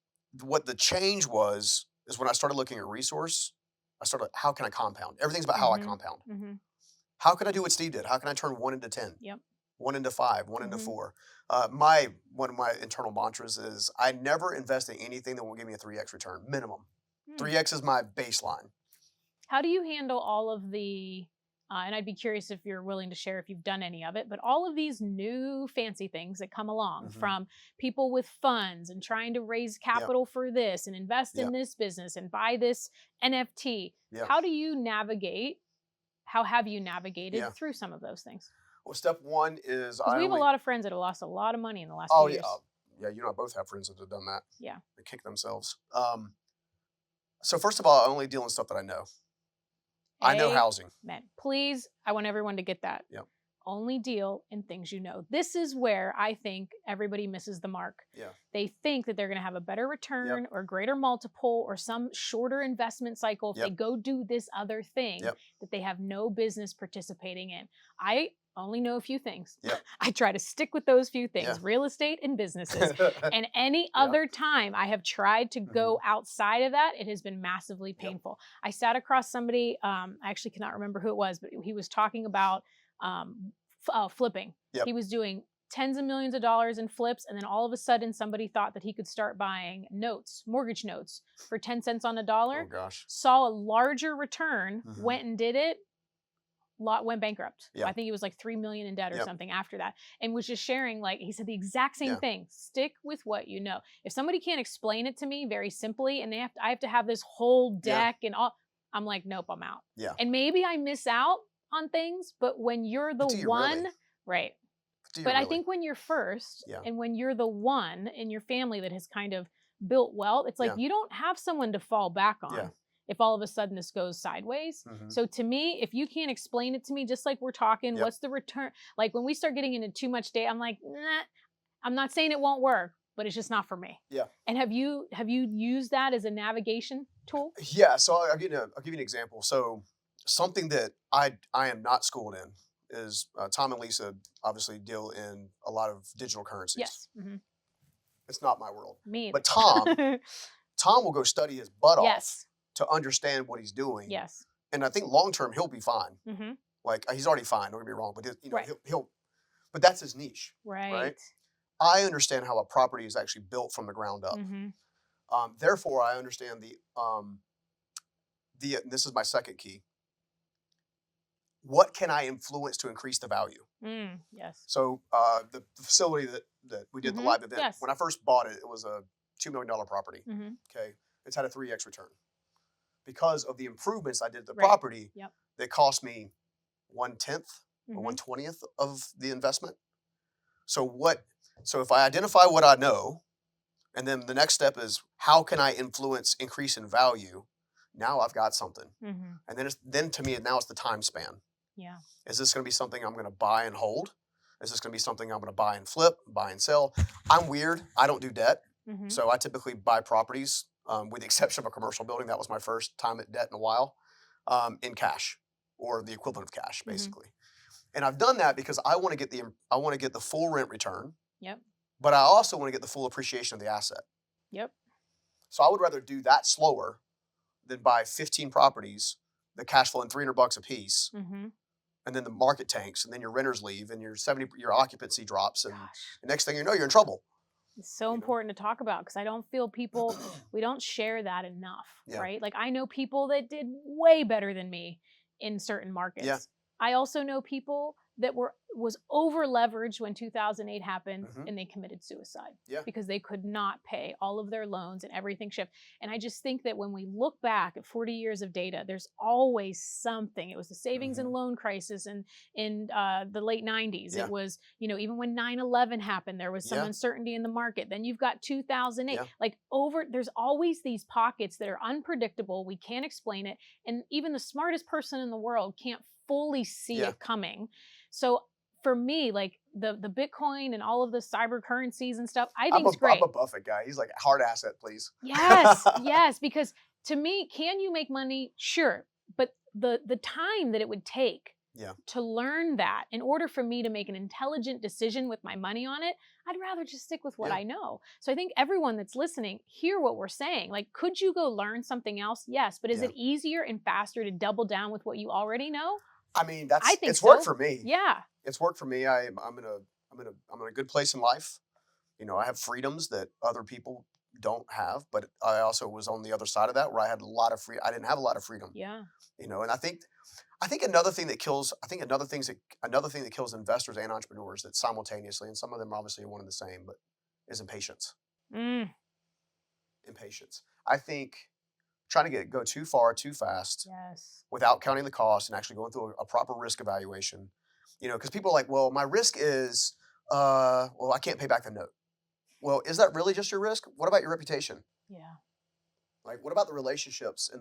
what the change was is when I started looking at resource, I started how can I compound? Everything's about how I Mm-hmm. compound. Mm-hmm. How can I do what Steve did? How can I turn 1 into 10, Yep. 1 into 5, 1 into Mm-hmm. 4? My One of my internal mantras is I never invest in anything that won't give me a 3x return minimum. 3x is my baseline. How do you handle all of the, and I'd be curious if you're willing to share if you've done any of it, but all of these new fancy things that come along Mhm. from people with funds and trying to raise Yep. capital for this and invest in Yep. this business and buy this NFT. Yep. How do you navigate? How have you navigated Yeah. through some of those things? Well, step one is Because I we have a only. lot of friends that have lost a lot of money in the last Oh few yeah, years. yeah. You and I both have friends that have done that. Yeah. They kick themselves. So first of all, I only deal in stuff that I know. I know housing. Amen. Please, I want everyone to get that. Yep. Only deal in things you know. This is where I think everybody misses the mark. Yeah. They think that they're going to have a better return or greater multiple or some shorter investment cycle if they go do this other thing that they have no business participating in. I only know a few things. Yep. I try to stick with those few things, Yeah. real estate and businesses. And any other time I have tried to go outside of that, it has been massively painful. I sat across somebody, I actually cannot remember who it was, but he was talking about flipping. He was doing tens of millions of dollars in flips, and then all of a sudden somebody thought that he could start buying notes, mortgage notes, for 10 cents on a dollar. Oh gosh. Saw a larger return, went and did it, went bankrupt. Yeah. I think he was like 3 million in debt or something after that, and was just sharing, like, he said the exact same thing. Stick with what you know. If somebody can't explain it to me very simply and I have to have this whole deck and all, I'm like, nope, I'm out. Yeah. And maybe I miss out on things, but when you're the one, right. But I think when you're first and when you're the one in your family that has kind of built wealth, it's like you don't have someone to fall back on if all of a sudden this goes sideways. So to me, if you can't explain it to me, just like we're talking, what's the return? Like when we start getting into too much data, I'm like, nah, I'm not saying it won't work, but it's just not for me. Yeah. And have you used that as a navigation tool? Yeah. So I'll give you an example. So something that I am not schooled in is Tom and Lisa obviously deal in a lot of digital currencies. Yes. It's not my world. Me either. But Tom will go study his butt off to understand what he's doing. Yes. And I think long term he'll be fine. Like he's already fine. Don't get me wrong, but he'll. But that's his niche. Right. I understand how a property is actually built from the ground up. Therefore, I understand this is my second key. What can I influence to increase the value? Yes. So the facility that we did the live event, when I first bought it, it was a $2 million property. Okay. It's had a 3x return. Because of the improvements I did to the property, they cost me 1/10 or 1/20th of the investment. So if I identify what I know, and then the next step is how can I influence increase in value? Now I've got something. And then to me, now it's the time span. Yeah. Is this going to be something I'm going to buy and hold? Is this going to be something I'm going to buy and flip, buy and sell? I'm weird. I don't do debt. So I typically buy properties, with the exception of a commercial building. That was my first time at debt in a while, in cash or the equivalent of cash, basically. And I've done that because I want to get the full rent return. Yep. But I also want to get the full appreciation of the asset. Yep. So I would rather do that slower than buy 15 properties, the cash flow in $300 a piece. And then the market tanks, and then your renters leave, and your occupancy drops, and the next thing you know, you're in trouble. It's so important to talk about because I don't feel we don't share that enough, right? Like I know people that did way better than me in certain markets. Yeah. I also know people that was over leveraged when 2008 happened and they committed suicide because they could not pay all of their loans and everything shift. And I just think that when we look back at 40 years of data, there's always something. It was the savings and loan crisis in the late 90s. It was, even when 9/11 happened, there was some uncertainty in the market. Then you've got 2008. There's always these pockets that are unpredictable. We can't explain it. And even the smartest person in the world can't fully see it coming. So for me, like the Bitcoin and all of the cyber currencies and stuff, I I'm think a it's great. Buffett guy. He's like hard asset, please. Yes, yes, because to me, can you make money? Sure, but the time that it would take Yeah. to learn that in order for me to make an intelligent decision with my money on it, I'd rather just stick with what Yeah. I know. So I think everyone that's listening, hear what we're saying. Like, could you go learn something else? Yes, but is Yeah. it easier and faster to double down with what you already know? I mean, I think it's worked so. for me. Yeah. It's worked for me. I'm in a good place in life. You know, I have freedoms that other people don't have, but I also was on the other side of that where I had a lot of I didn't have a lot of freedom. Yeah. You know, and I think another thing that kills another thing that kills investors and entrepreneurs that simultaneously, and some of them obviously are one and the same, but is impatience. Mm, Impatience. I think trying to go too far too fast yes. without counting the cost and actually going through a proper risk evaluation. You know, because people are like, well, my risk is, well, I can't pay back the note. Well, is that really just your risk? What about your reputation? Yeah. Like, what about the relationships in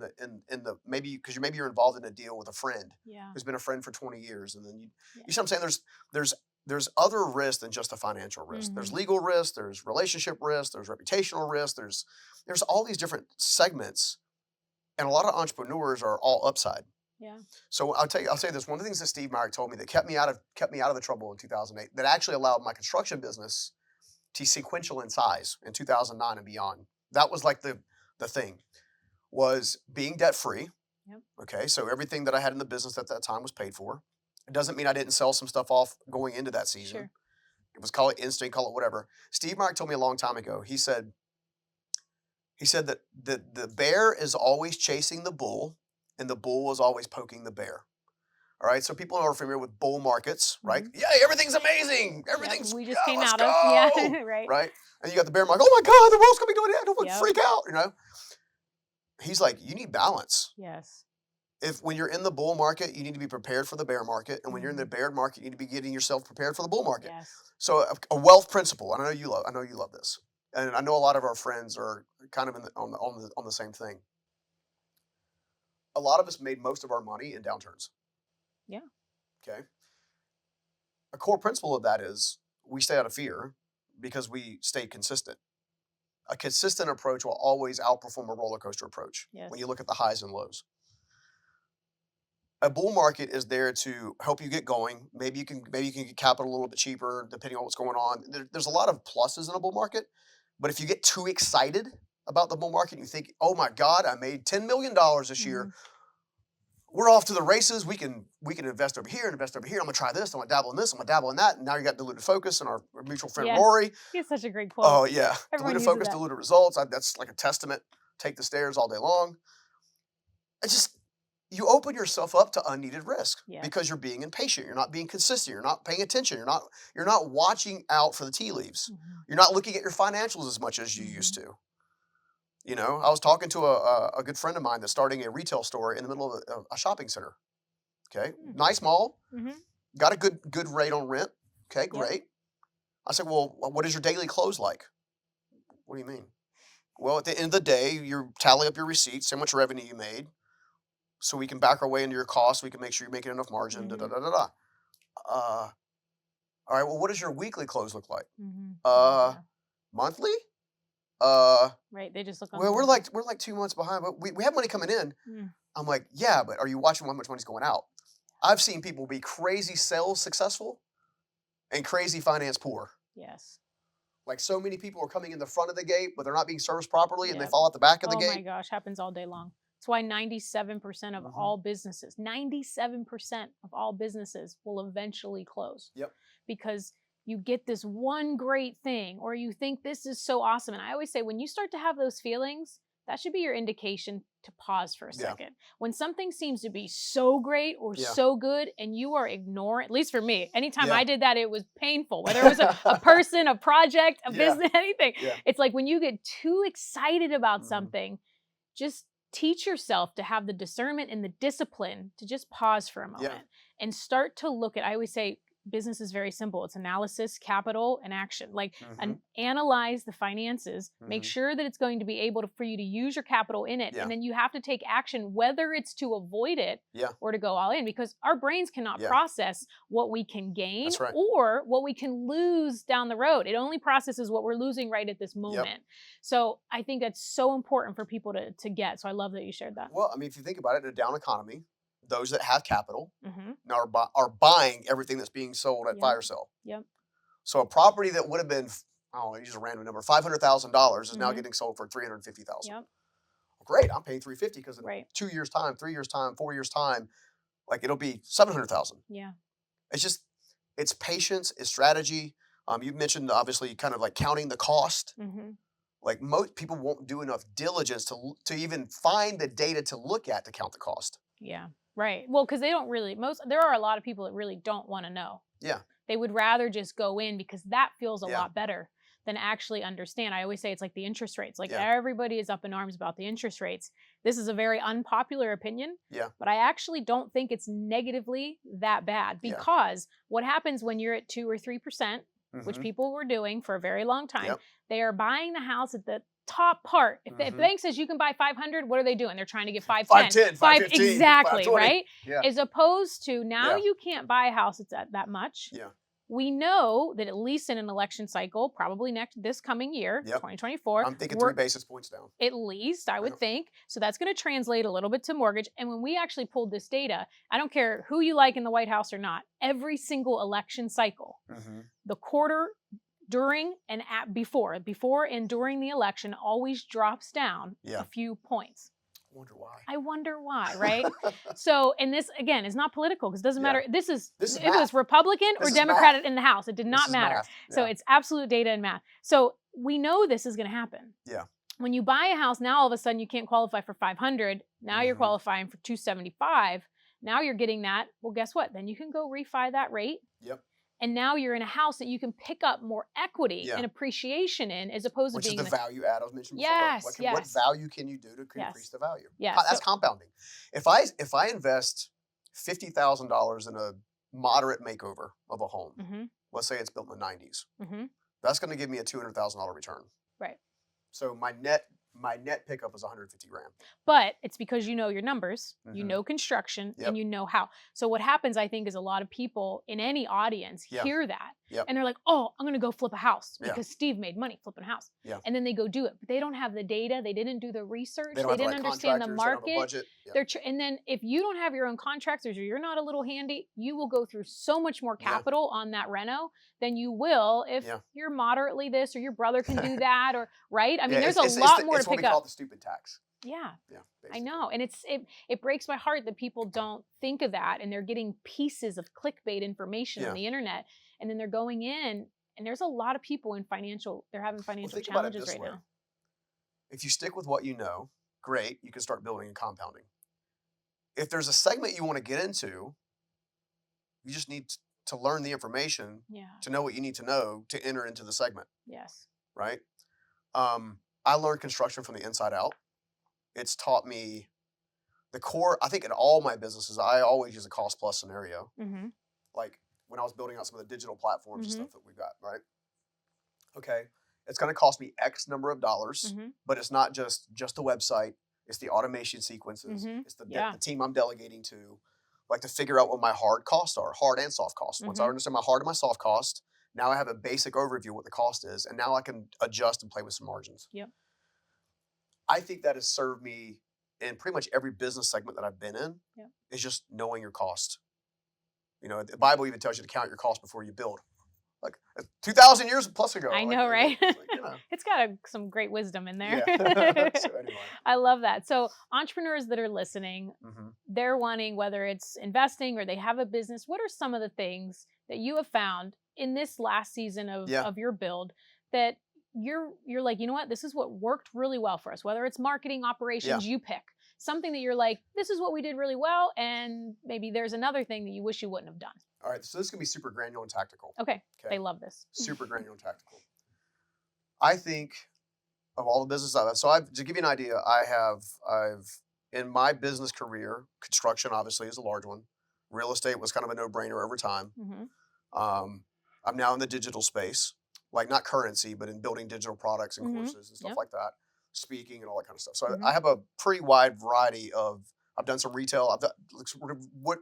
the maybe because maybe you're involved in a deal with a friend Yeah. who's been a friend for 20 years, and then Yeah. you see what I'm saying? There's other risks than just a financial risk. There's legal risk, there's relationship risk, there's reputational risk, there's all these different segments, and a lot of entrepreneurs are all upside. Yeah. So I'll say this. One of the things that Steve Myrick told me that kept me out of the trouble in 2008, that actually allowed my construction business to sequential in size in 2009 and beyond. That was like the thing was being debt free. Yep. Okay, so everything that I had in the business at that time was paid for. It doesn't mean I didn't sell some stuff off going into that season. Sure. It was, call it instinct, call it whatever. Steve Myrick told me a long time ago. He said that the bear is always chasing the bull, and the bull is always poking the bear. All right, so people are familiar with bull markets, right? Mhm. Yeah, everything's amazing. Yep, Everything's we just came let's out go, of. Yeah. Right. right? And you got the bear market. Oh my God, the world's gonna be doing that. Don't Yep. freak out, you know. He's like, you need balance. Yes. If when you're in the bull market, you need to be prepared for the bear market, and when you're in the bear market, you need to be getting yourself prepared for the bull market. Yes. So a wealth principle, and I know you love this, and I know a lot of our friends are kind of on the same thing. A lot of us made most of our money in downturns. Yeah. Okay. A core principle of that is we stay out of fear because we stay consistent. A consistent approach will always outperform a roller coaster approach. Yes. When you look at the highs and lows. A bull market is there to help you get going. Maybe you can get capital a little bit cheaper depending on what's going on. There's a lot of pluses in a bull market, but if you get too excited about the bull market and you think, oh my God, I made $10 million this year. We're off to the races. We can invest over here and invest over here. I'm gonna try this. I'm gonna dabble in this. I'm gonna dabble in that. And now you got diluted focus and our mutual friend Yes. Rory. He has such a great quote. Oh yeah, Everyone diluted uses focus, that. diluted results. That's like a testament. Take the stairs all day long. It's just you open yourself up to unneeded risk because you're being impatient. You're not being consistent. You're not paying attention. You're not watching out for the tea leaves. You're not looking at your financials as much as you used to. You know, I was talking to a good friend of mine that's starting a retail store in the middle of a shopping center. Okay, nice mall. Got a good rate on rent. Okay, great. I said, well, what is your daily close like? What do you mean? Well, at the end of the day, you tally up your receipts, how much revenue you made, so we can back our way into your costs. We can make sure you're making enough margin. Da da da da da. All right. Well, what does your weekly close look like? Monthly? Right. They just look on. Well, we're like 2 months behind, but we have money coming in. I'm like, yeah, but are you watching how much money's going out? I've seen people be crazy sales successful and crazy finance poor. Yes. Like so many people are coming in the front of the gate, but they're not being serviced properly and they fall out the back of the gate. Oh my gosh, happens all day long. That's why 97% of all businesses, 97% of all businesses will eventually close. Yep. Because you get this one great thing or you think this is so awesome. And I always say when you start to have those feelings, that should be your indication to pause for a second. When something seems to be so great or so good and you are ignoring, at least for me, anytime I did that, it was painful. Whether it was a person, a project, a business, anything. It's like when you get too excited about something, just teach yourself to have the discernment and the discipline to just pause for a moment and start to look at, I always say, business is very simple. It's analysis, capital, and action. Like Mm-hmm. analyze the finances, make Mm-hmm. sure that it's going to be able to, for you to use your capital in it. Yeah. And then you have to take action, whether it's to avoid it Yeah. or to go all in, because our brains cannot Yeah. process what we can gain That's right. or what we can lose down the road. It only processes what we're losing right at this moment. So I think that's so important for people to get. So I love that you shared that. Well, I mean, if you think about it, in a down economy, those that have capital Mm-hmm. now are buying everything that's being sold at Yep. fire sale. Yep. So a property that would have been, I don't know, use a random number, $500,000 is now Mhm. getting sold for $350,000. Yep. Great, I'm paying $350 because in Right. 2 years' time, 3 years' time, 4 years' time, like it'll be $700,000. Yeah. It's patience, it's strategy. You mentioned obviously kind of like counting the cost. Mm-hmm. Like most people won't do enough diligence to even find the data to look at to count the cost. Yeah. Right. Well, because they don't really, there are a lot of people that really don't want to know. Yeah. They would rather just go in because that feels a Yeah. lot better than actually understand. I always say it's like the interest rates. Like Yeah. everybody is up in arms about the interest rates. This is a very unpopular opinion. Yeah. But I actually don't think it's negatively that bad, Yeah. because what happens when you're at 2 or 3%, which Mhm. people were doing for a very long time, Yep. they are buying the house at the top part. If the Mhm. bank says you can buy 500, what are they doing? They're trying to get 510, 510, 515, exactly, 520. right? Yeah. As opposed to now Yeah. you can't buy a house that's at that much. Yeah. We know that at least in an election cycle, probably this coming year, Yep. 2024, I'm thinking we're 3 basis points down. at least, I would Yep. think. So that's going to translate a little bit to mortgage. And when we actually pulled this data, I don't care who you like in the White House or not, every single election cycle, Mm-hmm. the quarter during and before and during the election always drops down Yeah. a few points. Wonder why. I wonder why, right? So, and this again is not political because it doesn't Yeah. matter. This is This is if it was math. Republican This or is Democrat math. in the House, it did This not is matter. math. So Yeah. it's absolute data and math. So we know this is going to happen. Yeah. When you buy a house, now all of a sudden you can't qualify for 500. Now you're Mhm. qualifying for 275. Now you're getting that. Well, guess what? Then you can go refi that rate. Yep. And now you're in a house that you can pick up more equity Yeah. and appreciation in, as opposed Which to is being the value add I was mentioning Yes, before. What yes. value can you do to Yes. increase the value? Yes. That's compounding. If I invest $50,000 in a moderate makeover of a home, Mm-hmm. let's say it's built in the 90s, Mm-hmm. that's going to give me a $200,000 return. Right. So my net pickup is 150 grand. But it's because you know your numbers, you Mhm. know construction, Yep. and you know how. So what happens, I think, is a lot of people in any audience Yeah. hear that. Yep. And they're like, oh, I'm going to go flip a house Yeah. because Steve made money flipping a house. Yeah. And then they go do it. But they don't have the data. They didn't do the research. They don't have the didn't right understand the contractors, they don't have a market. budget. Yeah. And then if you don't have your own contractors or you're not a little handy, you will go through so much more Yeah. capital on that reno than you will if Yeah. you're moderately this or your brother can do that, or right. I mean, Yeah, there's it's a lot the- more it's to what pick we call up. the stupid tax. Yeah. Yeah. I basically. know. And it breaks my heart that people don't think of that, and they're getting pieces of clickbait information Yeah. on the internet, and then they're going in, and there's a lot of people they're having financial think about it challenges this right way. now. If you stick with what you know, great, you can start building and compounding. If there's a segment you want to get into, you just need to learn the information Yeah. to know what you need to know to enter into the segment, Yes. right? I learned construction from the inside out. It's taught me the core. I think in all my businesses, I always use a cost plus scenario. Mm-hmm. Like when I was building out some of the digital platforms Mhm. and stuff that we've got, right? Okay, it's going to cost me X number of dollars, Mm-hmm. but it's not just the website. It's the automation sequences. Mhm. It's the Yeah. the team I'm delegating to, like to figure out what my hard costs are, hard and soft costs. Once I Mhm. understand my hard and my soft cost, now I have a basic overview of what the cost is, and now I can adjust and play with some margins. Yep. I think that has served me in pretty much every business segment that I've been in. Yep. Is just knowing your cost. You know, the Bible even tells you to count your cost before you build. Like 2,000 years plus ago. I like, know, right? it's like, you know. It's got some great wisdom in there. Yeah. So anyway. I love that. So entrepreneurs that are listening, Mhm. they're wanting, whether it's investing or they have a business, what are some of the things that you have found in this last season of, Yeah. of your build that you're like, you know what, this is what worked really well for us, whether it's marketing, operations, you pick something that you're like, this is what we did really well, and maybe there's another thing that you wish you wouldn't have done. All right, so this is gonna be super granular and tactical. Okay. Okay. They love this. Super granular and tactical. I think of all the business I've so to give you an idea, I've in my business career, construction obviously is a large one. Real estate was kind of a no-brainer over time. Mm-hmm. I'm now in the digital space, like not currency, but in building digital products and courses and stuff Yep. like that, speaking and all that kind of stuff. So Mm-hmm. I have a pretty wide variety of. I've done some retail. I've done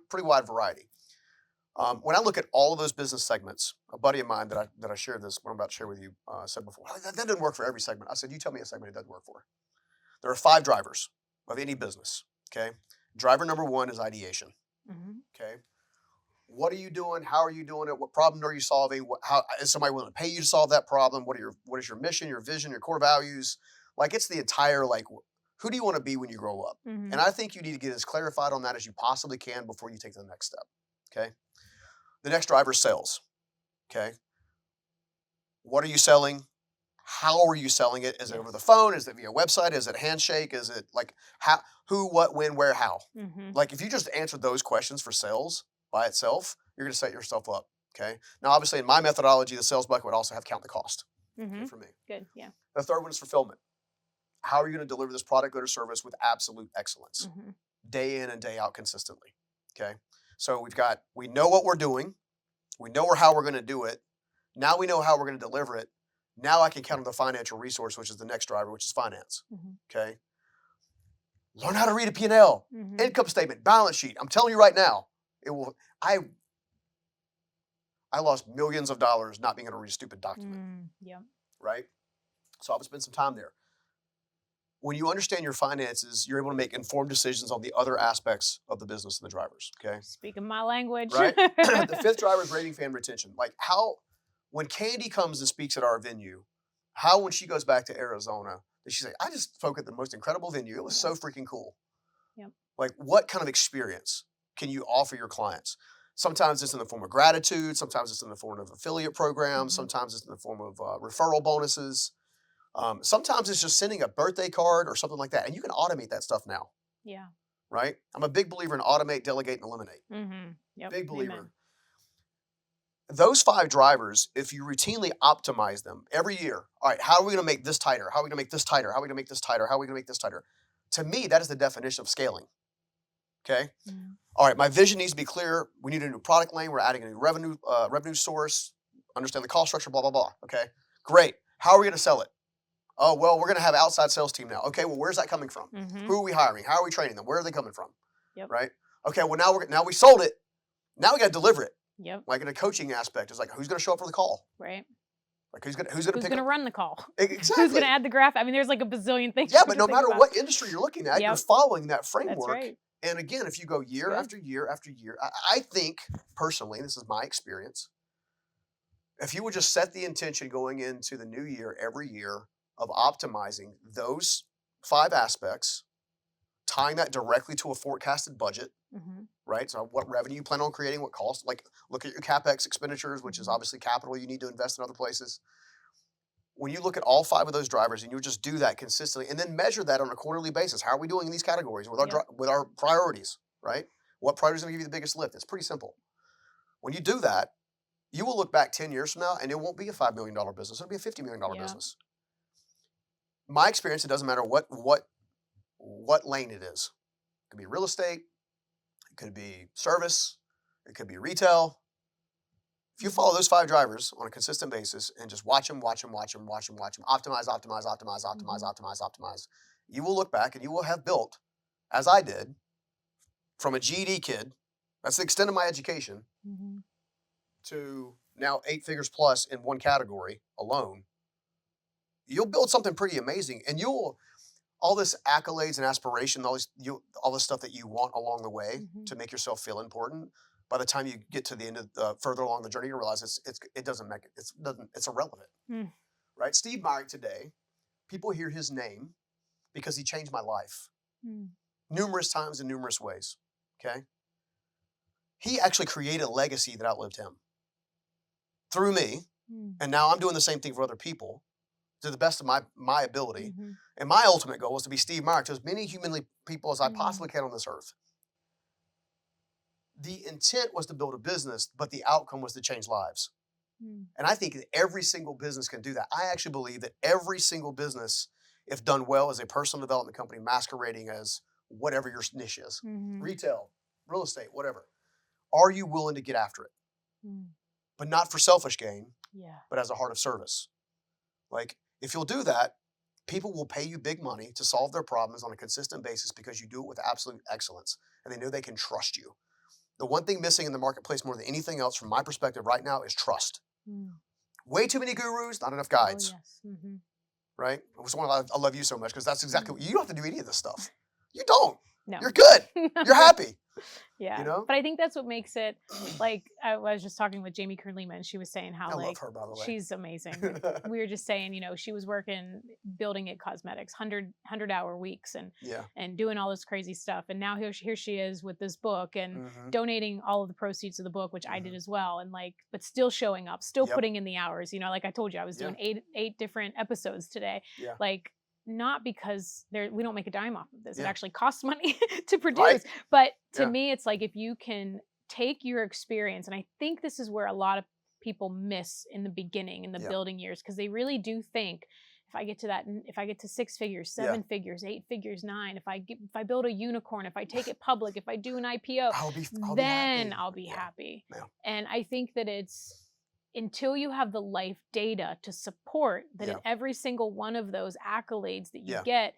pretty wide variety. When I look at all of those business segments, a buddy of mine that I shared this, what I'm about to share with you, said before, "Well, that doesn't work for every segment." I said, "You tell me a segment it doesn't work for." There are 5 drivers of any business. Okay, driver number 1 is ideation. Mm-hmm. Okay, what are you doing? How are you doing it? What problem are you solving? How is somebody willing to pay you to solve that problem? What is your mission, your vision, your core values? Like it's the entire like who do you want to be when you grow up? Mm-hmm. And I think you need to get as clarified on that as you possibly can before you take the next step. Okay. The next driver is sales. Okay. What are you selling? How are you selling it? Is it over the phone? Is it via website? Is it handshake? Is it like how, who, what, when, where, how? Mm-hmm. Like if you just answer those questions for sales by itself, you're going to set yourself up. Okay. Now, obviously, in my methodology, the sales bucket would also have count the cost. Mm-hmm. Okay, for me. Good. Yeah. The third one is fulfillment. How are you going to deliver this product, good, or service with absolute excellence, Mm-hmm. day in and day out consistently? Okay. So we know what we're doing. We know how we're going to do it. Now we know how we're going to deliver it. Now I can count on the financial resource, which is the next driver, which is finance. Mm-hmm. Okay. Learn how to read a P&L, Mm-hmm. income statement, balance sheet. I'm telling you right now, it will. I lost millions of dollars not being able to read a stupid document. Yeah. Right. So I would spend some time there. When you understand your finances, you're able to make informed decisions on the other aspects of the business and the drivers. Okay. Speaking my language. Right. The fifth driver is rating fan retention. Like how, when Candy comes and speaks at our venue, how when she goes back to Arizona, does she say, "I just spoke at the most incredible venue. It was so freaking cool." Yep. Like what kind of experience can you offer your clients? Sometimes it's in the form of gratitude. Sometimes it's in the form of affiliate programs. Mm-hmm. Sometimes it's in the form of referral bonuses. Sometimes it's just sending a birthday card or something like that. And you can automate that stuff now. Yeah. Right? I'm a big believer in automate, delegate, and eliminate. Mm-hmm. Yep. Big believer. Amen. Those 5 drivers, if you routinely optimize them every year, all right, how are we going to make this tighter? How are we going to make this tighter? How are we going to make this tighter? How are we going to make this tighter? To me, that is the definition of scaling. Okay. Mm-hmm. All right. My vision needs to be clear. We need a new product lane. We're adding a new revenue source. Understand the cost structure. Blah blah blah. Okay. Great. How are we going to sell it? Oh well, we're going to have outside sales team now. Okay. Well, where's that coming from? Mm-hmm. Who are we hiring? How are we training them? Where are they coming from? Yep. Right. Okay. Well, now we sold it. Now we got to deliver it. Yep. Like in a coaching aspect, it's like who's going to show up for the call? Right. Like who's going to Who's pick going to up? run the call? Exactly. Who's going to add the graph? I mean, there's like a bazillion things. Yeah, you but can no think matter about. what industry you're looking at, you're Yep. following that framework. That's right. And again, if you go year Good. after year after year, I think personally, this is my experience, if you would just set the intention going into the new year every year of optimizing those 5 aspects, tying that directly to a forecasted budget, Mm-hmm. right? So what revenue you plan on creating, what cost, like look at your CapEx expenditures, which is Mhm. obviously capital you need to invest in other places. When you look at all 5 of those drivers and you just do that consistently and then measure that on a quarterly basis, how are we doing in these categories with Yep. with our priorities, right? What priority is going to give you the biggest lift? It's pretty simple. When you do that, you will look back 10 years from now and it won't be a $5 million business. It'll be a $50 million Yeah. business. My experience, it doesn't matter what lane it is. It could be real estate. It could be service. It could be retail. If you follow those 5 drivers on a consistent basis and just watch them, optimize, optimize, you will look back and you will have built, as I did, from a GED kid, that's the extent of my education, Mm-hmm. to now 8 figures plus in one category alone. You'll build something pretty amazing, and all this accolades and aspiration, all this stuff that you want along the way Mm-hmm. to make yourself feel important. By the time you get to the end of further along the journey, you realize it's irrelevant, Mm. right? Steve Myrick today, people hear his name because he changed my life Mm. numerous times in numerous ways. Okay, he actually created a legacy that outlived him through me, Mm. and now I'm doing the same thing for other people to the best of my ability. Mm-hmm. And my ultimate goal is to be Steve Myrick to as many human people as I Mm. possibly can on this earth. The intent was to build a business, but the outcome was to change lives. Mm. And I think that every single business can do that. I actually believe that every single business, if done well, is a personal development company masquerading as whatever your niche is. Mm-hmm. Retail, real estate, whatever. Are you willing to get after it? Mm. but not for selfish gain, Yeah. but as a heart of service. Like, if you'll do that, people will pay you big money to solve their problems on a consistent basis because you do it with absolute excellence and they know they can trust you. The one thing missing in the marketplace more than anything else, from my perspective right now, is trust. Mm. Way too many gurus, not enough Oh, guides, yes. Mm-hmm. right? Which is why I love you so much, because that's exactly Mm. you don't have to do any of this stuff. You don't. No. You're good. You're happy. Yeah. You know? But I think that's what makes it, like, I was just talking with Jamie Kern-Lima, and she was saying how, I like, love her, by the way. she's amazing. We were just saying, you know, she was working, building It Cosmetics, 100-hour weeks and doing all this crazy stuff. And now here she is with this book and donating all of the proceeds of the book, which I did as well. And like, but still showing up, still putting in the hours, you know, like I told you, I was doing eight different episodes today. Yeah. Like, not because we don't make a dime off of this. It Yeah. actually costs money to produce. Right. But to me, it's like, if you can take your experience, and I think this is where a lot of people miss in the beginning, in the building years, because they really do think, if I get to 6 figures, 7 figures, 8 figures, 9, if I build a unicorn, if I take it public, if I do an IPO, I'll be happy. Yeah. And I think that it's, until you have the life data to support that in every single one of those accolades that you get,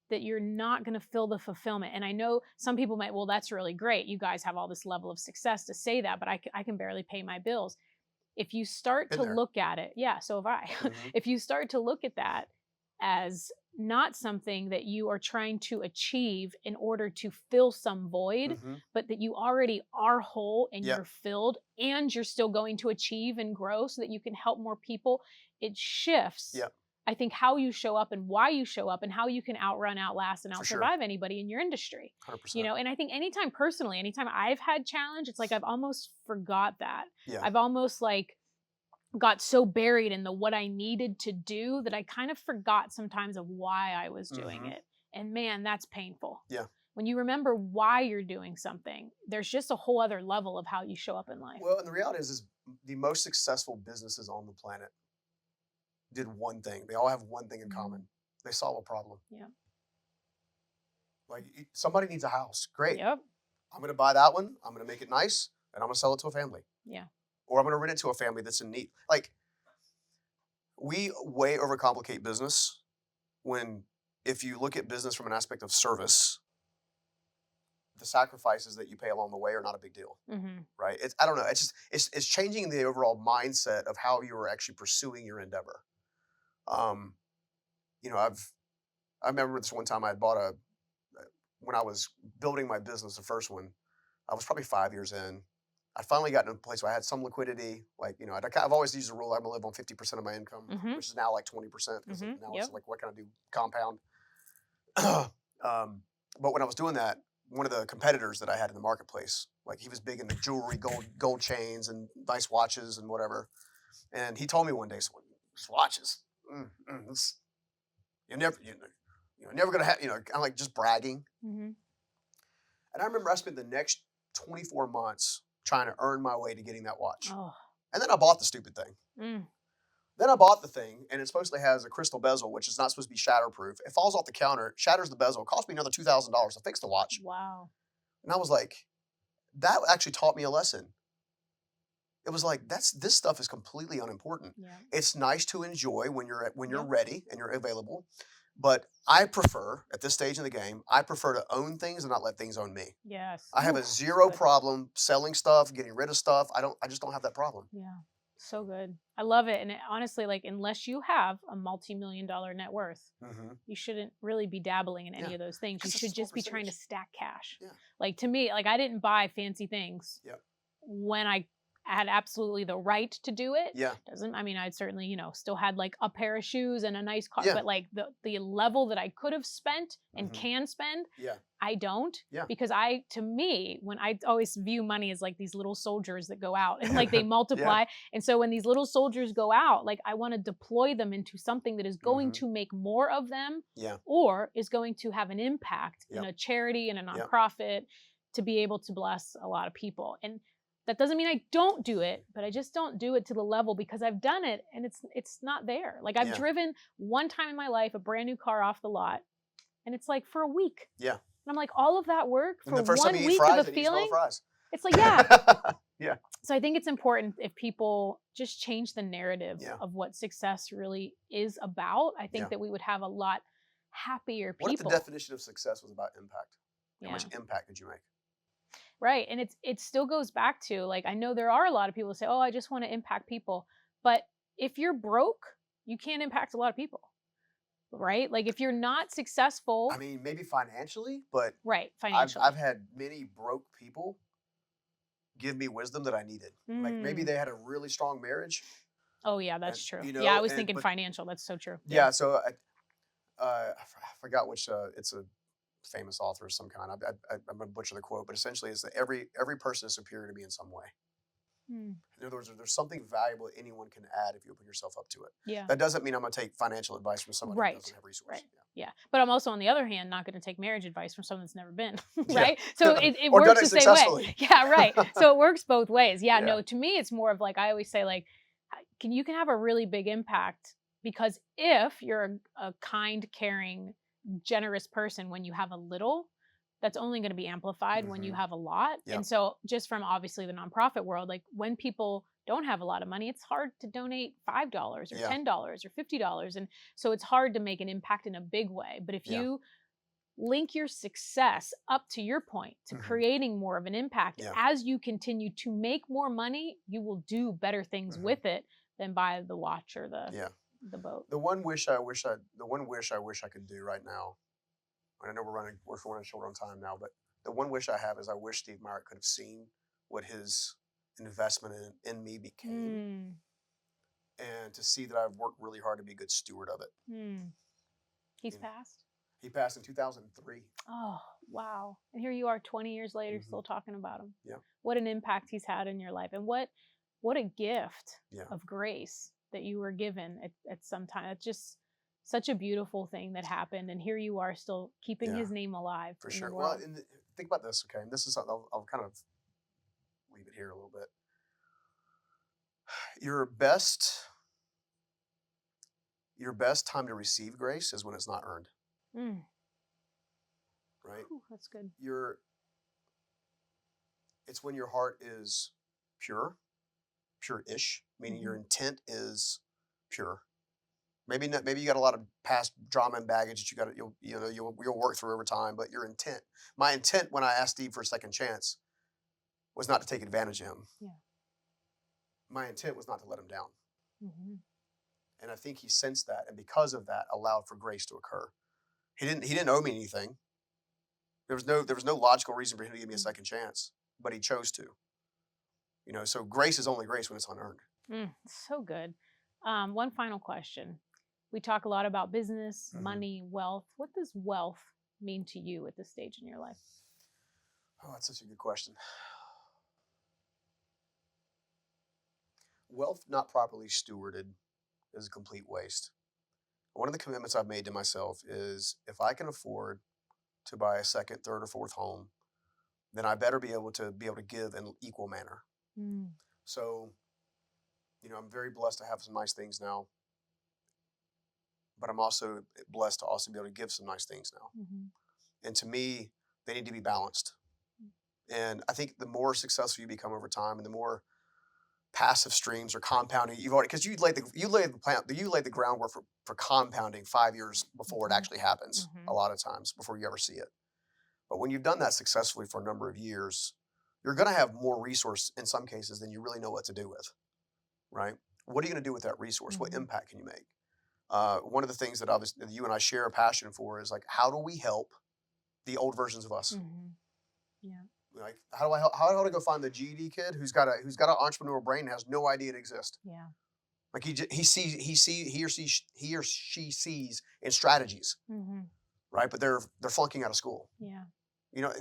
that you're not going to feel the fulfillment. And I know some people might, well, that's really great. You guys have all this level of success to say that, but I can barely pay my bills. If you start to look at it, so have I. If you start to look at that as not something that you are trying to achieve in order to fill some void, but that you already are whole and you're filled, and you're still going to achieve and grow so that you can help more people, it shifts. I think how you show up and why you show up and how you can outrun, outlast, and outsurvive anybody in your industry. 100%. You know, and I think anytime I've had challenge, it's like I've almost forgot that. Yeah. I've almost like got so buried in what I needed to do that I kind of forgot sometimes of why I was doing it. And man, that's painful. Yeah. When you remember why you're doing something, there's just a whole other level of how you show up in life. Well, and the reality is the most successful businesses on the planet did one thing. They all have one thing in common. They solve a problem. Yeah. Like, somebody needs a house. Great. Yep. I'm going to buy that one. I'm going to make it nice, and I'm going to sell it to a family. Yeah. Or I'm going to rent it to a family that's in need. Like, we way overcomplicate business when, if you look at business from an aspect of service, the sacrifices that you pay along the way are not a big deal, right? I don't know. It's just, it's changing the overall mindset of how you are actually pursuing your endeavor. You know, I remember this one time I had bought when I was building my business, the first one, I was probably 5 years in. I finally got in a place where I had some liquidity. Like, you know, I've always used the rule, I'm going to live on 50% of my income, which is now like 20%. Because now it's like, what can I do? Compound. But when I was doing that, one of the competitors that I had in the marketplace, like, he was big into jewelry, gold chains and nice watches and whatever. And he told me one day, watches, you're never going to have, you know, kind of like just bragging. And I remember I spent the next 24 months trying to earn my way to getting that watch. And then I bought the stupid thing. Then I bought the thing, and it supposedly has a crystal bezel, which is not supposed to be shatterproof. It falls off the counter, shatters the bezel. It cost me another $2,000 to fix the watch. Wow. And I was like, that actually taught me a lesson. It was like, this stuff is completely unimportant. Yeah. It's nice to enjoy when you're ready and you're available. But I prefer, at this stage in the game, I prefer to own things and not let things own me. Yes. I have a zero problem selling stuff, getting rid of stuff. I just don't have that problem. Yeah. So good. I love it. And honestly, like, unless you have a multi-million-dollar net worth, you shouldn't really be dabbling in any of those things. You should just be trying to stack cash. Yeah. Like, to me, like, I didn't buy fancy things when I had absolutely the right to do it. Yeah. I'd certainly, you know, still had like a pair of shoes and a nice car, but like the level that I could have spent and can spend, I don't. Yeah. Because to me, when I always view money as like these little soldiers that go out and like they multiply. And so when these little soldiers go out, like, I want to deploy them into something that is going to make more of them or is going to have an impact in a charity and a nonprofit to be able to bless a lot of people. And that doesn't mean I don't do it, but I just don't do it to the level because I've done it and it's not there. Like, I've driven one time in my life a brand new car off the lot, and it's like for a week. Yeah. And I'm like, all of that work for 1 week of a feeling. It's like, Yeah. So I think it's important if people just change the narrative Yeah. of what success really is about. I think Yeah. that we would have a lot happier What if the people. definition of success was about impact? How Yeah. much impact did you make? Right. And it still goes back to, like, I know there are a lot of people who say, "Oh, I just want to impact people." But if you're broke, you can't impact a lot of people. Right? Like if you're not I successful, mean, maybe financially, but right, I've financially. had many broke people give me wisdom that I needed. Like maybe Mm. they had a really strong marriage, Oh yeah, and that's true. Yeah, I was and thinking but financial. That's so true. Yeah. yeah. So I forgot which. It's a famous author of some kind. I'm gonna butcher the quote, but essentially, is that every person is superior to me in some way. Mm. In other words, there's something valuable that anyone can add if you open yourself up to it. Yeah. That doesn't mean I'm gonna take financial advice from somebody who doesn't Right. have resources. Right. Yeah. But I'm also, on the other hand, not going to take marriage advice from someone that's never been, Yeah. right? So Yeah. it Or done works it the same way. successfully. Yeah, right. So it works both ways. Yeah, Yeah. no, to me, it's more of like, I always say, like, you can have a really big impact because if you're a kind, caring, generous person when you have a little, that's only going to be amplified when you Hmm. have a lot. Yeah. And so, just from obviously the nonprofit world, like when people don't have a lot of money, it's hard to donate $5 or Yeah. $10 or $50. And so it's hard to make an impact in a big way. But if Yeah. you link your success up to your point to Hmm. creating more of an impact, Yeah. as you continue to make more money, you will do better things Hmm. with it than buy the watch or Yeah. the boat. The one wish I wish I could do right now. And I know we're running short on time now, but the one wish I have is I wish Steve Myrick could have seen what his investment in me became, Mm, and to see that I've worked really hard to be a good steward of it. mm. He's You know, passed. he passed in 2003. Oh, wow. And here you are 20 years later Hmm. still talking about him. Yeah. What an impact he's had in your life. And what a gift Yeah. of grace that you were given at some time. It's just such a beautiful thing that happened. And here you are still keeping Yeah. his name alive For in sure. the Well, world. think about this, okay? And this is something I'll kind of leave it here a little bit. Your best time to receive grace is when it's not earned, Mm. right? Whew, that's good. It's when your heart is pure-ish, meaning your Mhm. intent is pure. Maybe not, maybe you got a lot of past drama and baggage that you'll work through over time, but your intent. My intent when I asked Steve for a second chance was not to take advantage of him. Yeah. My intent was not to let him down. Hmm. And I think he sensed that, and because of that, allowed for grace to occur. He didn't owe me anything. There was no logical reason for him to give me a second chance, but he chose to. So grace is only grace when it's unearned. So good. One final question. We talk a lot about business, Hmm. money, wealth. What does wealth mean to you at this stage in your life? Oh, that's such a good question. Wealth not properly stewarded is a complete waste. One of the commitments I've made to myself is if I can afford to buy a second, third, or fourth home, then I better be able to give in equal manner. Mm. So, I'm very blessed to have some nice things now, but I'm also blessed to also be able to give some nice things now. Hmm. And to me, they need to be balanced. And I think the more successful you become over time, and the more passive streams or compounding you've already, because you laid the groundwork for compounding 5 years before it Hmm. actually happens. Hmm. A lot of times before you ever see it. But when you've done that successfully for a number of years, you're going to have more resource in some cases than you really know what to do with. Right? What are you going to do with that resource? What Hmm. impact can you make? One of the things that obviously you and I share a passion for is like, how do we help the old versions of us? Hmm. Yeah. Like, how do I help? How do I go find the GED kid who's got an entrepreneurial brain and has no idea it exists? Yeah. Like he or she sees in strategies, Hmm. right? But they're flunking out of school. Yeah.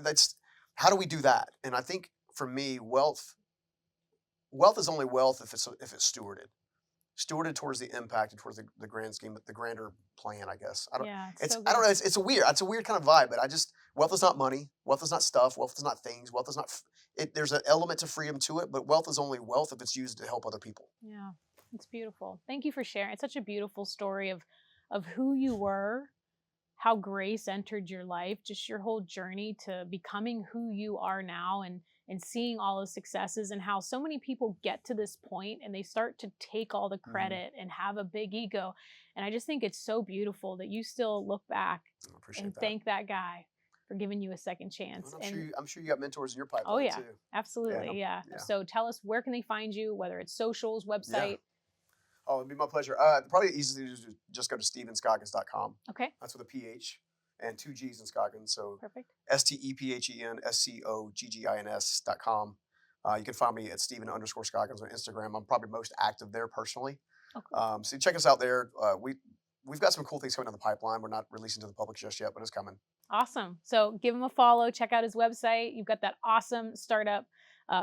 That's how do we do that? And I think for me, wealth is only wealth if it's stewarded towards the impact and towards the grand scheme, the grander plan, I guess. Yeah. It's It's so I good. don't know. It's a weird kind of vibe, but wealth is not money. Wealth is not stuff. Wealth is not things. Wealth is not. There's an element to freedom to it, but wealth is only wealth if it's used to help other people. Yeah. It's beautiful. Thank you for sharing. It's such a beautiful story of who you were, how grace entered your life, just your whole journey to becoming who you are now, and and seeing all the successes and how so many people get to this point and they start to take all the Hmm. credit and have a big ego. And I just think it's so beautiful that you still look back I appreciate and that. thank that guy for giving you a second chance. And And I'm sure you got mentors in your oh pipeline yeah, too. Yeah, absolutely, yeah. yeah, So tell us, where can they find you, whether it's socials, yeah. website? Oh, it'd be my pleasure. Probably easiest to do is just go to stevenscoggins.com. Okay, That's with a PH and two G's in Scoggins. So perfect. STEPHENSCOGGINS.com. You can find me at Steven_Scoggins on Instagram. I'm probably most active there personally. Oh, cool. So check us out there. We've got some cool things coming in the pipeline. We're not releasing to the public just yet, but it's coming. Awesome. So give him a follow, check out his website. You've got that awesome startup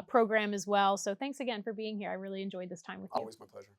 program as well. So thanks again for being here. I really enjoyed this time with you. Always my pleasure.